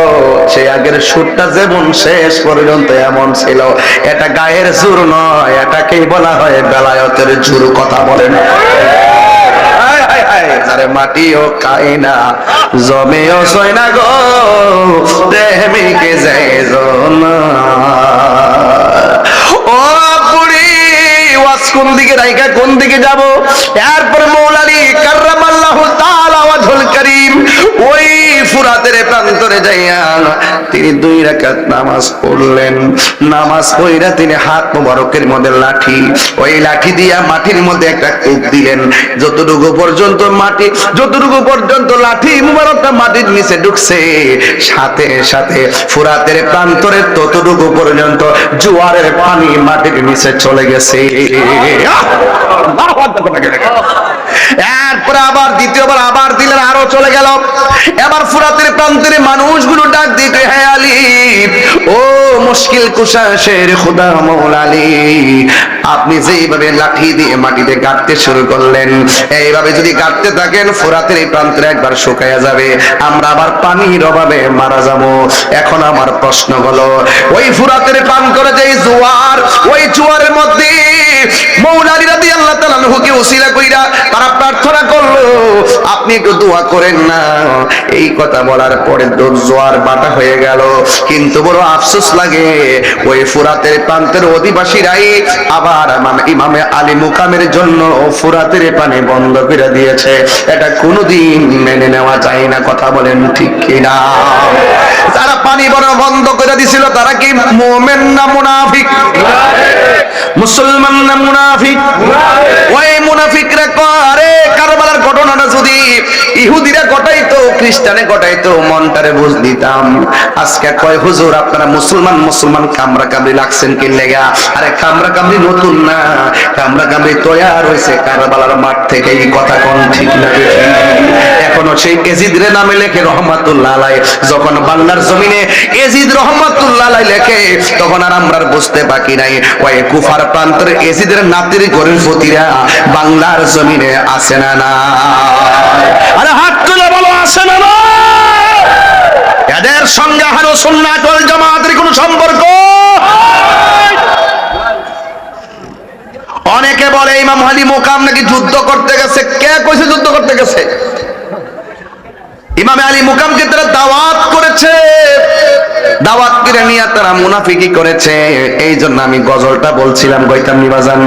সেই আগের সুরটা যেমন শেষ পর্যন্ত এমন ছিল। এটা গায়ের জোর নয়, এটাকেই বলা হয় বেলায়েতের জোর। কথা বলেন মাটিও খাই না, জমেও ছয় না গো, প্রেমিকে যাই ও বুড়ি ওয়াজ কোন দিকে রাইকা কোন দিকে যাব? এরপর মৌলালী কাররামাল্লাহু তাআলা ওয়াজহুল কারীম ওই ফুরাতের প্রান্তরে যাইয়া তিনি 2 রাকাত নামাজ পড়লেন। নামাজ পড়া তিনি হাত মোবারকের মধ্যে লাঠি, ওই লাঠি দিয়া মাটির মধ্যে একটা কূপ দিলেন। যতটুকু পর্যন্ত মাটি, যতটুকু পর্যন্ত লাঠি মোবারকটা মাটির নিচে ঢুকছে, সাথে সাথে ফুরাতের প্রান্তরে ততটুকু পর্যন্ত জোয়ারের পানি মাটির নিচে চলে গেছে। এরপরে আবার দ্বিতীয়বার আবার দিলেন, আরো চলে গেল। এবার ফুরাতের প্রান্তরে মানুষগুলো ডাক দিতে, হে আলী, ও মুশকিল কুশা শের খুদা মওলা আলী, আপনি যেইভাবে লাঠি দিয়ে মাটিতে গাঁথতে শুরু করলেন, এইভাবে যদি গাঁথতে থাকেন ফুরাতের এই প্রান্তরে একবার শুকায়া যাবে, আমরা আবার পানির অভাবে মারা যাব। এখন আমার প্রশ্ন হলো, ওই ফুরাতের প্রান্তরে যে জোয়ার, ওই জোয়ারের মধ্যে মওলা আলী রাদিয়াল্লাহু তাআলা আনহুকে ওসিলা কইরা তারা প্রার্থনা করলো, আপনি একটু দোয়া করেন না। এই কথা বলার পরে জোয়ার বাটা হয়ে গেল। কিন্তু বড় আফসোস লাগে, ওই ফুরাতের প্রান্তের অধিবাসীরাই আবার ইমামে আলী মুকামের জন্য ফুরাতের পানি বন্ধ করে দিয়েছে। এটা কোনোদিন মেনে নেওয়া যায় না। কথা বলেন ঠিক কিনা? যারা পানি বন্ধ করে দিছিল তারা কি মুমিন না মুনাফিক? মুসলমান না মুনাফিক? ওই মুনাফিকরা করে কারবালার ঘটনাটা যদি ইহুদিরা ঘটাইতো, খ্রিস্টানে ঘটাইতো, মনটারে বুঝ দিতাম। আজকে কয় হুজুর আপনারা মুসলমান মুসলমান কামরা কামড়ি লাগছেন কি লেগা? আরে কামরা কামড়ি নতুন না, কামরা কামড়ি তৈয়ার হয়েছে কারবালার মাঠ থেকে। এই কথা কোন ঠিক না? এখনো সেই এজিদ রে নামে লেখে রহমাতুল্লাহ আলাইহি। যখন বাংলার জমিনে এজিদ রহমাতুল্লাহ আলাইহি লেখে, তখন আর আমরা বুঝতে বাকি নাই ওই কুফার প্রান্তরে এজিদের নাতির ঘরের ফতিরা বাংলার জমিনে আছে না না? আরে হাত তুলে বলো, আছে না না? এদের সঙ্গে আহলুস সুন্নাত ওয়াল জামাতের কোনো সম্পর্ক? অনেকে বলে ইমাম আলী মুকাম নাকি যুদ্ধ করতে গেছে। কে কইছে যুদ্ধ করতে গেছে? ইমাম আলী মুকামকে তারা দাওয়াত করেছে, দাওয়াত করে নিয়ে তারা মুনাফিকি করেছে। এই জন্য আমি গজলটা বলছিলাম, গইতাম নিবাজান,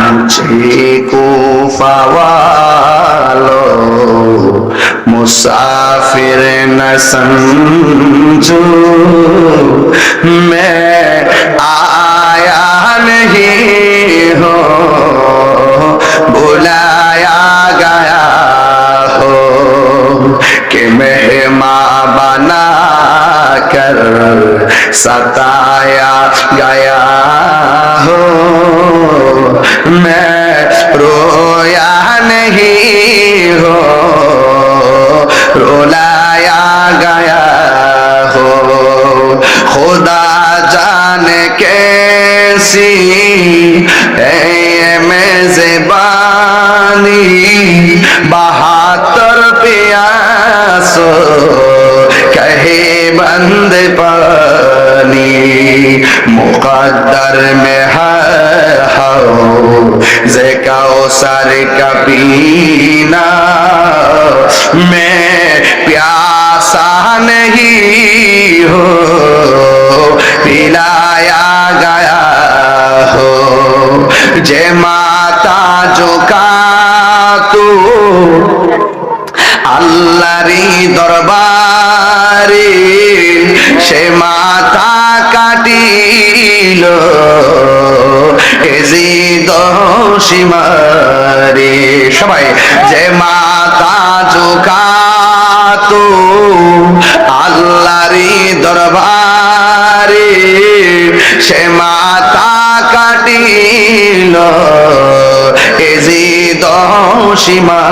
মুঝে কুফা ওয়ালো মুসাফির ন সমঝো, मैं आया नहीं हो बुलाया गया हो, कि मेहमान बना कर सताया गया हो, मैं रोया नहीं हो रुलाया गया हो, खुदा जाने कैसी है मेज़बानी, 72 प्यासो कहे बंद पर मुक़द्दर में है जे कौसर का पीना मैं प्यासा नहीं हो पिलाया गया हो जे माता झुका तू আল্লাহরি দরবারে সে মাথা কাটিল এজি দোষিমারে সবাই যে মাথা ঝুকাতো আল্লাহরি দরবারে সে মাথা কাটিল এজি দোষিমারে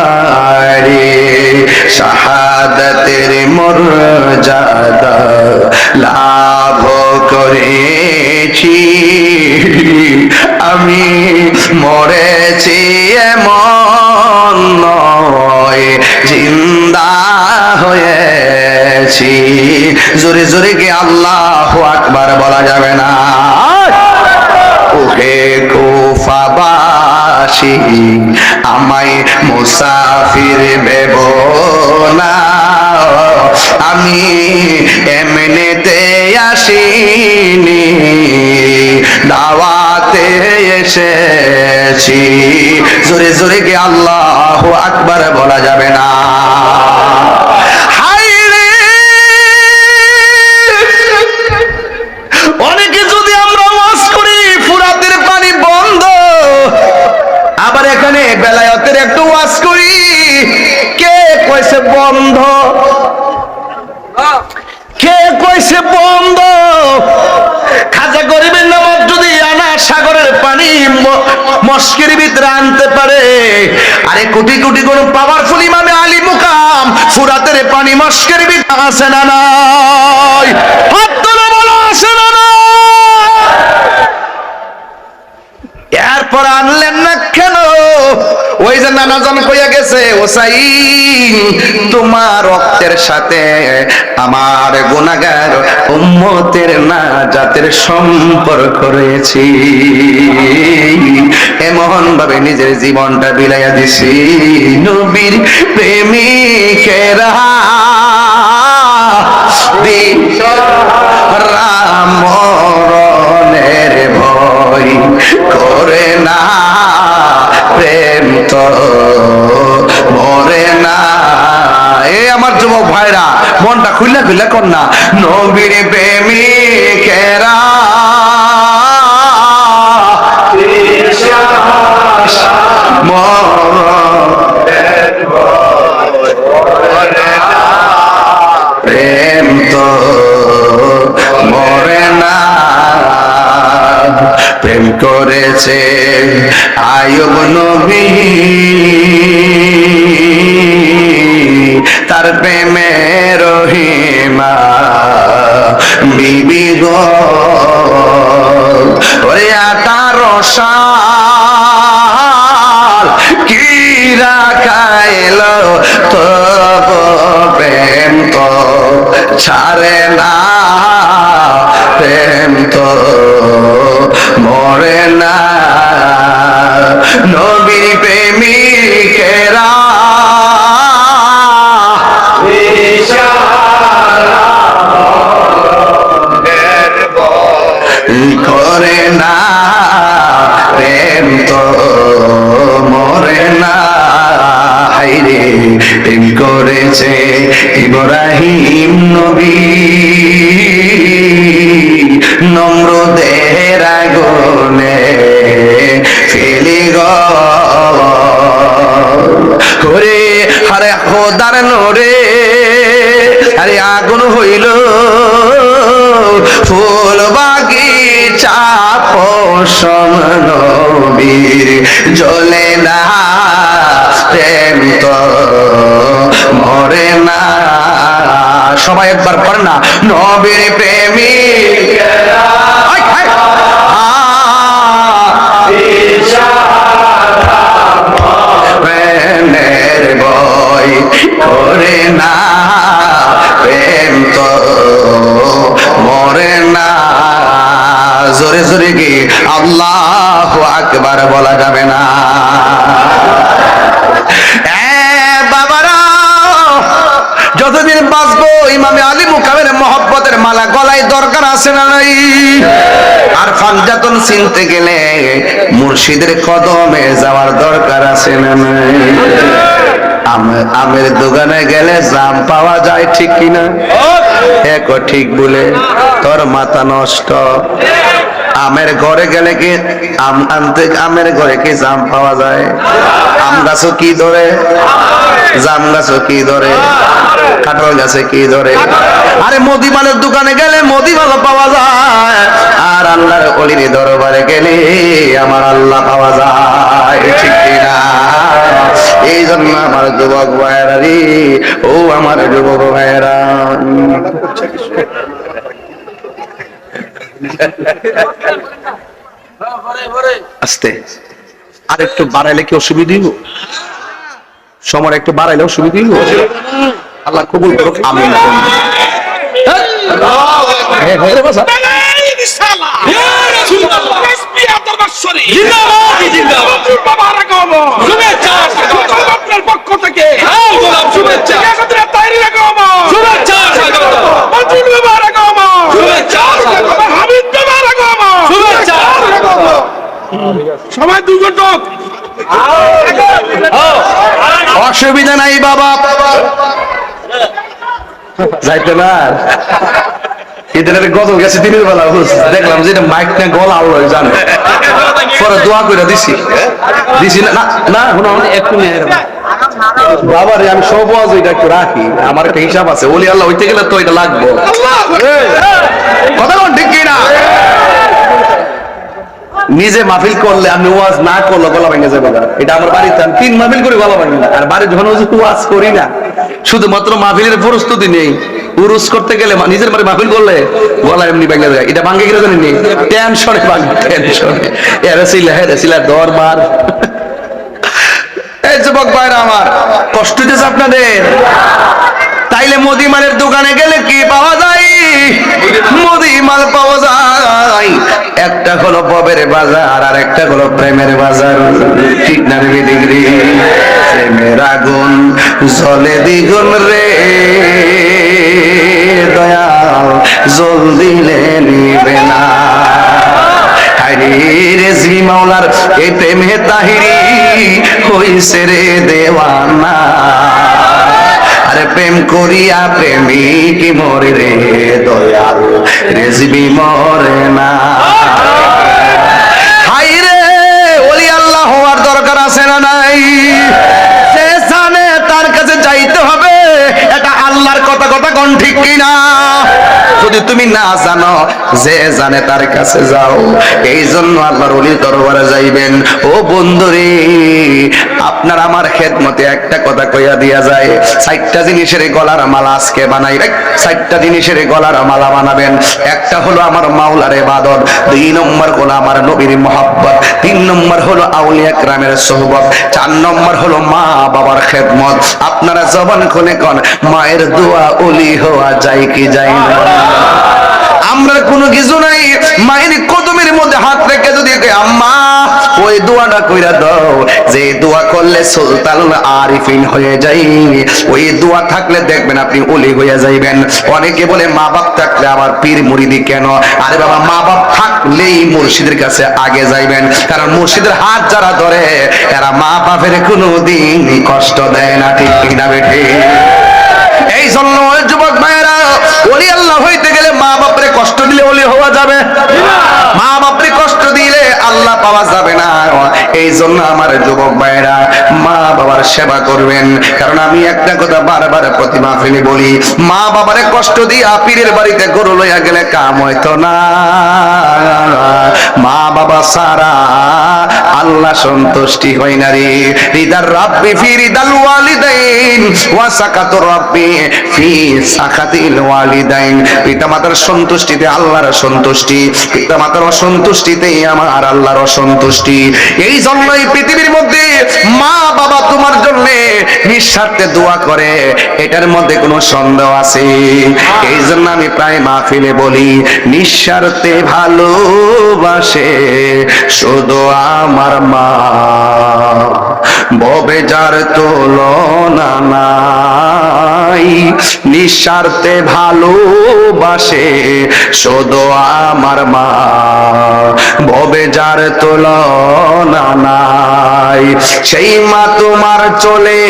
শাহাদাতের মর্যাদা লাভ করেছি আমি মরেছি এমন নয় জিন্দা হয়েছি জোরে জোরে কি আল্লাহু আকবার বলা যাবে না ওহে কুফাবাসী আমায় মুসাফির ভেবো না আমি এমনিতে আসিনি দাওয়াতে এসেছি জোরে জোরে কি আল্লাহু আকবার বলা যাবে না অনেকে যদি আমরা ওয়াজ করি ফুরাতের পানি বন্ধ আবার এখানে বেলায়েতের একটু ওয়াজ করি কে কইছে বন্ধ কে কইছে বন্ধ খাজা গরিবের নামাজ যদি আনা সাগরের পানি মস্কের ভিতরে আনতে পারে আরে কোটি কোটি কোন পাওয়ারফুল ইমামে আলী মুকাম ফুরাতের পানি মস্কের ভিতরে আছে না নাই হাত তুলে বলো আছে না নাই এরপর আনলেন না কেন ওই যে নানাজন কইয়া গেছে ওসাইন তোমার রক্তের সাথে আমার গুনাহগার উম্মতের নাজাতের সম্পর্ক রয়েছে এমন ভাবে নিজের জীবনটা বিলাইয়া দিছি নবীর প্রেমিকেরা মরণের ভয় করে না প্রেম তো মরে না এ আমার যুবক ভাইরা মনটা খুললা খুললা কর না নবীর প্রেমিকেরা প্রেম তো মরে না প্রেম করেছে আয়ুব নবী তার প্রেমে রহিমা বিবি গো ওরে 18 সাল কি রাখাইল তো প্রেম তো ছাড়ে না প্রেম তো মরে না নবীর প্রেমিকেরা করে না প্রেম তো মরে না হাইরে প্রেম করেছে ইব্রাহিম নবী নমরুদের আগুনে ফেলে গরে আরে খোদার নরে আরে আগুন হইল ফুল বাগিচা পশম নবীর জ্বলে না প্রেম তো মরে না সবাই একবার পড় না নবীর প্রেমিকেরা প্রেমের বই করে না প্রেম তো মরে না জোরে কি আল্লাহু আকবার বলা যাবে না? বাবারা, যতদিন বাঁচবো ইমামে আলী মুকামের মহব্বতের মালা গলায় দরকার আছে না নাই? আর ফানজাতুন চিনতে গেলে মুর্শিদের কদমে যাওয়ার দরকার আছে না নাই? আমের দোকানে গেলে জাম পাওয়া যায়, ঠিক কিনা? এক ঠিক বলে তোর মাথা নষ্ট। আমের ঘরে গেলে কি আম আনতে, আমের ঘরে কি জাম পাওয়া যায়? আম গাছও কি ধরে, জাম গাছও কি ধরে, কাঁঠাল গাছে কি ধরে? আরে মদিমালের দোকানে গেলে মদিমাল পাওয়া যায়, আর আল্লাহর ওলির দরবারে গেলে আমার আল্লাহ পাওয়া যায়, ঠিক কিনা? এই জন্য আমার যুবক ভাইয়েরা রে, ও আমার যুবক ভাইয়েরা, আস্তে আর একটু বাড়াইলে কি অসুবিধা হইব? সময় একটু বাড়াইলে অসুবিধা হইব? আল্লাহ কবুল করুক, আমিন। পক্ষ থেকে শুভেচ্ছা, সবাই দুর্ঘটক, অসুবিধা নাই বাবা, যাইতে না। গজল গেছে দিনের বেলা, দেখলাম যে মাইক না গলা আল্লাহ জানে, পরে দোয়া করে দিছি না না একটু বাবা রে, আমি সব এটা একটু রাখি, আমার একটা হিসাব আছে, ওলি আল্লাহ হইতে গেলে তো এটা লাগবো, কথা বল ঠিক কিনা? নিজে মাহফিল করলে, আমি ওয়াজ না করলে গলা ভেঙে যাবে না। এটা আমার বাড়িতে আমি 3 মাহফিল করে গলা ভাঙি না, আর বাড়ির যখন ওয়াজ করি না, শুধুমাত্র মাহফিলের প্রস্তুতি নেই, উরুস করতে গেলে নিজের বাড়ি মাহফিল করলে গলা এমনি ভেঙে যায়। এটা ভাঙে গেলে জানি টেনশনে ভাঙে, টেনশনে এরেছিলা দরবার। এই যুবক ভাইরা আমার, কষ্ট দিয়েছে আপনাদের? তাইলে মুদিমালের দোকানে গেলে কি পাওয়া যায়? মুদিমাল পাওয়া যায়, একটা হলো ববের বাজার আর একটা হলো প্রেমের বাজার, ঠিক না রে ডিগ্রি? প্রেমের আগুন জ্বলে দ্বিগুণ রে দয়াল, জল দিলে নিবে না। রেজভি মাওলার এই প্রেমে তাহিরি হইছে রে দেওয়ানা, আরে প্রেম করিয়া প্রেমিক মরে রে দয়াল, রেজভি মরে না। হাই রে, ওলি আল্লাহ হওয়ার দরকার আছে না নাই? সে জানে তার কাছে যাইতে হবে, এটা আল্লাহর কথা, কথা কোন ঠিক কিনা? যদি তুমি না জানো, যে জানে তার কাছে যাও। এই জন্য আল্লাহর ওলির দরবারে যাইবেন। ও বন্ধুরে, আপনার আমার খেদমতে একটা কথা কইয়া দিয়া যায়, 4টা জিনিসের গলার মালা আজকে বানাইবেন, 4টা জিনিসের গলার মালা বানাবেন। একটা হলো আমার মাওলার ইবাদত, 2 নম্বর হলো আমার নবীর মুহাব্বত, 3 নম্বর হলো আউলিয়া কেরামের সোহবত, 4 নম্বর হলো মা বাবার খেদমত। আপনারা জবান খুলে কোন মায়ের দোয়া ওলি হওয়া যায় কি যায় না? আমরা কোনো কিছু নাই, মায়ের কদমের মধ্যে হাত রেখে যদি আম্মা ওই দোয়াটা কইরা দাও, যে দোয়া করলে সুলতান আরিফিন হয়ে যাই, ওই দোয়া থাকলে দেখবেন আপনি ওলি হয়ে যাইবেন। অনেকে বলে মা বাপ থাকলে আবার পীর মুরিদি কেন? আরে বাবা, মা বাপ থাকলেই মুর্শিদের কাছে আগে যাইবেন, কারণ মুর্শিদের হাত যারা ধরে এরা মা বাপের কোনোদিন কষ্ট দেয় না, ঠিক কিনা বেঠে? এই জন্য যুবক ভাইয়েরা, ওলি আল্লাহ হইতে গেলে মা বাপরে কষ্ট দিলে ওলি হওয়া যাবে? মা বাপরে কষ্ট দিলে আল্লাহ পাওয়া যাবে না। এই জন্য আমার যুবক ভাইয়েরা, মা বাবার সেবা করবেন। কারণ আমি একটা কথা বারবার প্রতি মাহফিলে বলি, মা বাবারে কষ্ট দিয়া পীরের বাড়িতে গরু লইয়া গেলে কাম হইতো না। মা বাবা সারা আল্লাহ সন্তুষ্টি হয় না রে। রিদার রাব্বি ফি রিদাল ওয়ালিদাইন ওয়া সাকাতুর রাব্বি ফি সাকাতিল ওয়ালিদাইন। পিতামাতার সন্তুষ্টিতে আল্লাহর সন্তুষ্টি, পিতামাতার অসন্তুষ্টিতেই আমার আল্লাহর অসন্তুষ্টি। এই জন্যই পৃথিবীর মধ্যে মা বাবা তোমার জন্য নিঃস্বার্থে দোয়া করে, এটার মধ্যে কোনো সন্দেহ আছে? এই জন্য আমি প্রায় মাহফিলে বলি, নিঃস্বার্থে ভালোবাসে শুধু আমার মা, ভবে যার তুলনা নাই। নিঃস্বার্থে ভালোবাসে শুধু আমার মা, ভবে যার তুলনা নাই। সেই মা তোমার চলে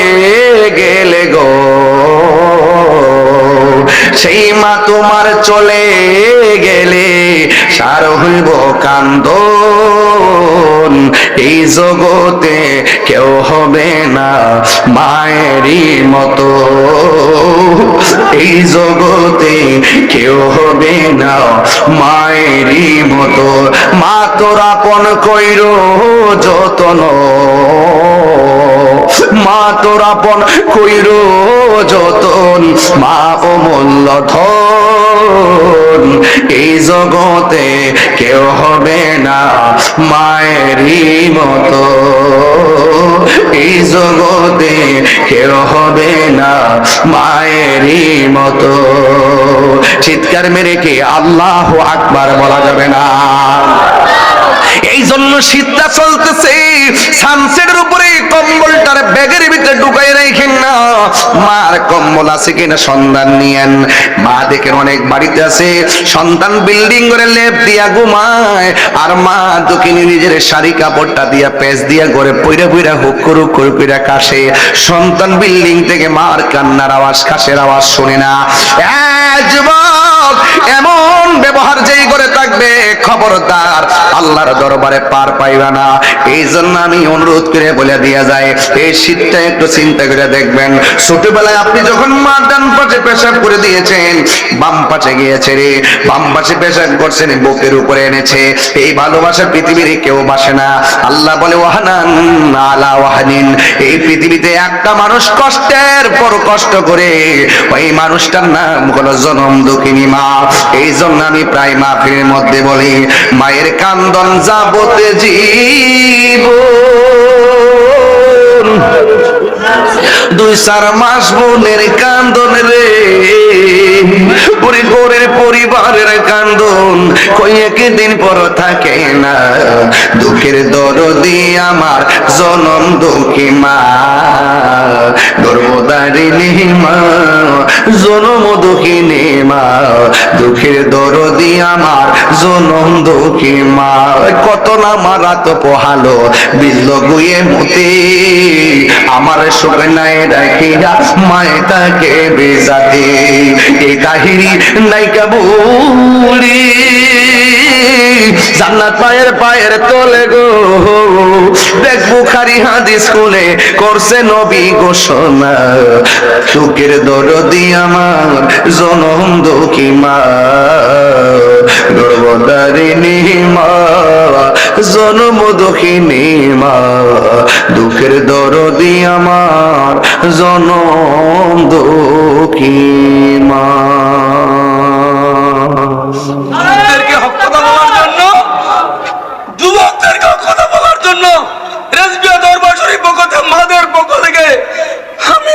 গেলে গো, সেই মা তোমার চলে গেলে সার হইব কান্দন। এই জগতে কেউ হবে না মায়েরই মতো, এই জগতে কেউ হবে না মায়েরই মতো। মা তোর আপন কইর যতন, মা তোর আপন কইর যতন, মা অমূল্য ধন। এই জগতে কেউ হবে না মায়েরই মতো, এই জগতে কেউ হবে না মায়েরই মতো। চিৎকার মেরে কি আল্লাহু আকবার বলা যাবে না? এই জন্য শীতটা চলতেছে, সানসেটের উপরে কম্বলটার ব্যাগের ভিতরে ঢুকাই রাখেন না। মার কম্বল আছে কিনা সন্ধান নিয়েন। মা দেখেন অনেক বাড়িতে আছে সন্তান বিল্ডিং করে লেপ দিয়া ঘুমায়, আর মা দক্ষিণী নিজের শাড়ি কাপড়টা দিয়া পেঁচ দিয়া ঘরে পইরা পইরা হুক্কুর হুক্কুর কইরা কাশে। সন্তান বিল্ডিং থেকে মার কান্নার আওয়াজ, কাশের আওয়াজ শুনে না। যুবক, এমন ব্যবহার যেই করে থাকবে খবরদার আল্লাহর দরবারে পার পাইবা না। এই জন্য আমি অনুরোধ করে বলে দিয়া যায়, এই শীতটা একটু চিন্তা করে দেখবেন। ছোটবেলায় আপনি যখন মা ডান পাশে পেশাব করে দিয়েছেন, বাম পাশে গিয়েছে রে, বাম পাশে পেশাব করছেন, বুকের উপরে এনেছে। এই ভালোবাসা পৃথিবীর কেউ বাসে না। আল্লাহ বলে ওয়াহানান আলা ওয়াহানিন। এই পৃথিবীতে একটা মানুষ কষ্টের পর কষ্ট করে, ওই মানুষটার নাম হলো জনম দুঃখিনী মা। এই জন্য আমি প্রায় মাহফিলের মধ্যে বলি, মায়ের কান্দন যাবতে জীবন, 2-4 মাস বোনের কান্দন রে, পরিবারের পরিবারের কান্দন কয়েক দিন পর থাকে না। দুঃখের দরদি আমার জনম দুঃখী মা, গর্ভধারিণী মা, জনম দুঃখিনী মা, দুঃখের দরদি আমার জনম দুঃখী মা। কত না মারা তো পোহালো বিল্ল গুয়ে মতে, আমার সুখে নাই রাখিয়া মায়ে তাকে বেজাতে। এই কাহিনী নাইকা বলি, জান্নাত পায়ের পায়ের তলে গো। দেখ বুখারী হাদিস খুলে করছে নবী ঘোষণা, সুখের দরদি আমার জনম দুঃখী মা, গর্ভধারিণী মা, জনম দুঃখিনী মা, দুঃখের দরদি আমার জনম দুঃখী মা। কথা বলার জন্য, যুবকদেরকে কথা বলার জন্য রেজবিয়া দরবার শরীফ পক্ষ থেকে, মাদের পক্ষ থেকে আমি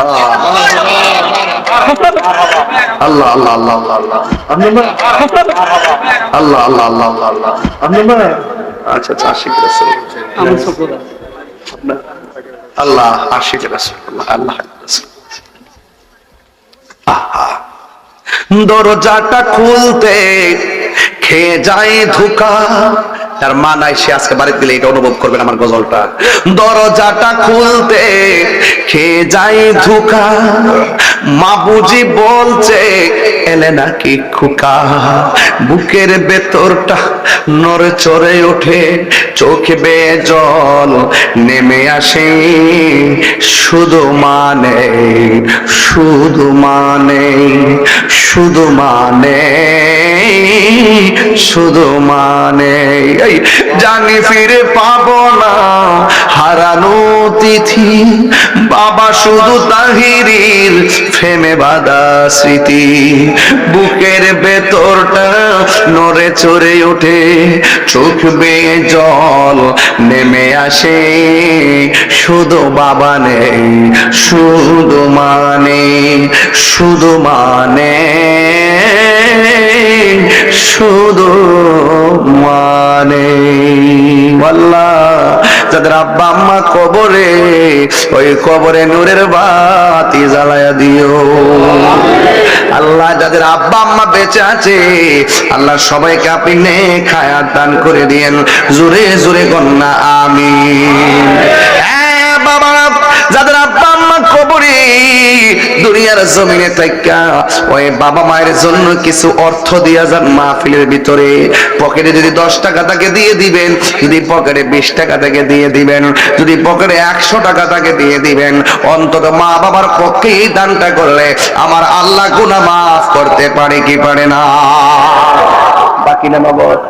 আল্লাহ আল্লাহ আল্লাহ আল্লাহ আল্লাহ আল্লাহ আল্লাহ আল্লাহ আল্লাহ আল্লাহ। আচ্ছা আচ্ছা, আশিক রাসূল আল্লাহ, আশিক রাসূল আল্লাহ। দরজাটা খুলতে খেয়ে যায় ধোকা। তার মা নাই, সে আজকে বাড়িতে গেলে এটা অনুভব করবেন আমার গজলটা। দরজাটা খুলতে খেয়ে যায় ধোকা, মা বুঝি বলছে এলে নাকি খোকা। বুকের ভেতরটা নড়ে চড়ে ওঠে, চোখে বেয়ে জল নেমে আসে। শুধু মানে, শুধু মানে, শুধু মানে এই জানি ফিরে পাবো না হারানো তিথি, বাবা শুধু তাহিরির ফেমে বাঁধা স্মৃতি। বুকের ভেতরটা নড়ে চড়ে ওঠে, চোখ বেয়ে জল নেমে আসে, শুধু বাবা নেই, শুধু মানে শুধু মানে। আল্লাহ যাদের আব্বা আম্মা কবরে, ওই কবরে নূরের বাতি জ্বালায়া দিও। আল্লাহ যাদের আব্বা আম্মা বেঁচে আছে, আল্লাহ সবাইকে আপনি নেক হায়াত দান করে দিয়েন। জোরে জোরে কন্যা আমিন। হ্যাঁ বাবা, যাদের আব্বা আম্মা কবরে, দুনিয়ার জমিনে থাকা ওই বাবা মায়ের জন্য কিছু অর্থ দিয়া যান মাহফিলের ভিতরে। পকেটে যদি 10 টাকা তাকে দিয়ে দিবেন, যদি পকেটে 20 টাকা তাকে দিয়ে দিবেন, যদি পকেটে 100 টাকা তাকে দিয়ে দিবেন, অন্তত মা বাবার পক্ষে এই দানটা করলে আমার আল্লাহ গুনাহ মাফ করতে পারে কি পারে না? বাকি না নগদ?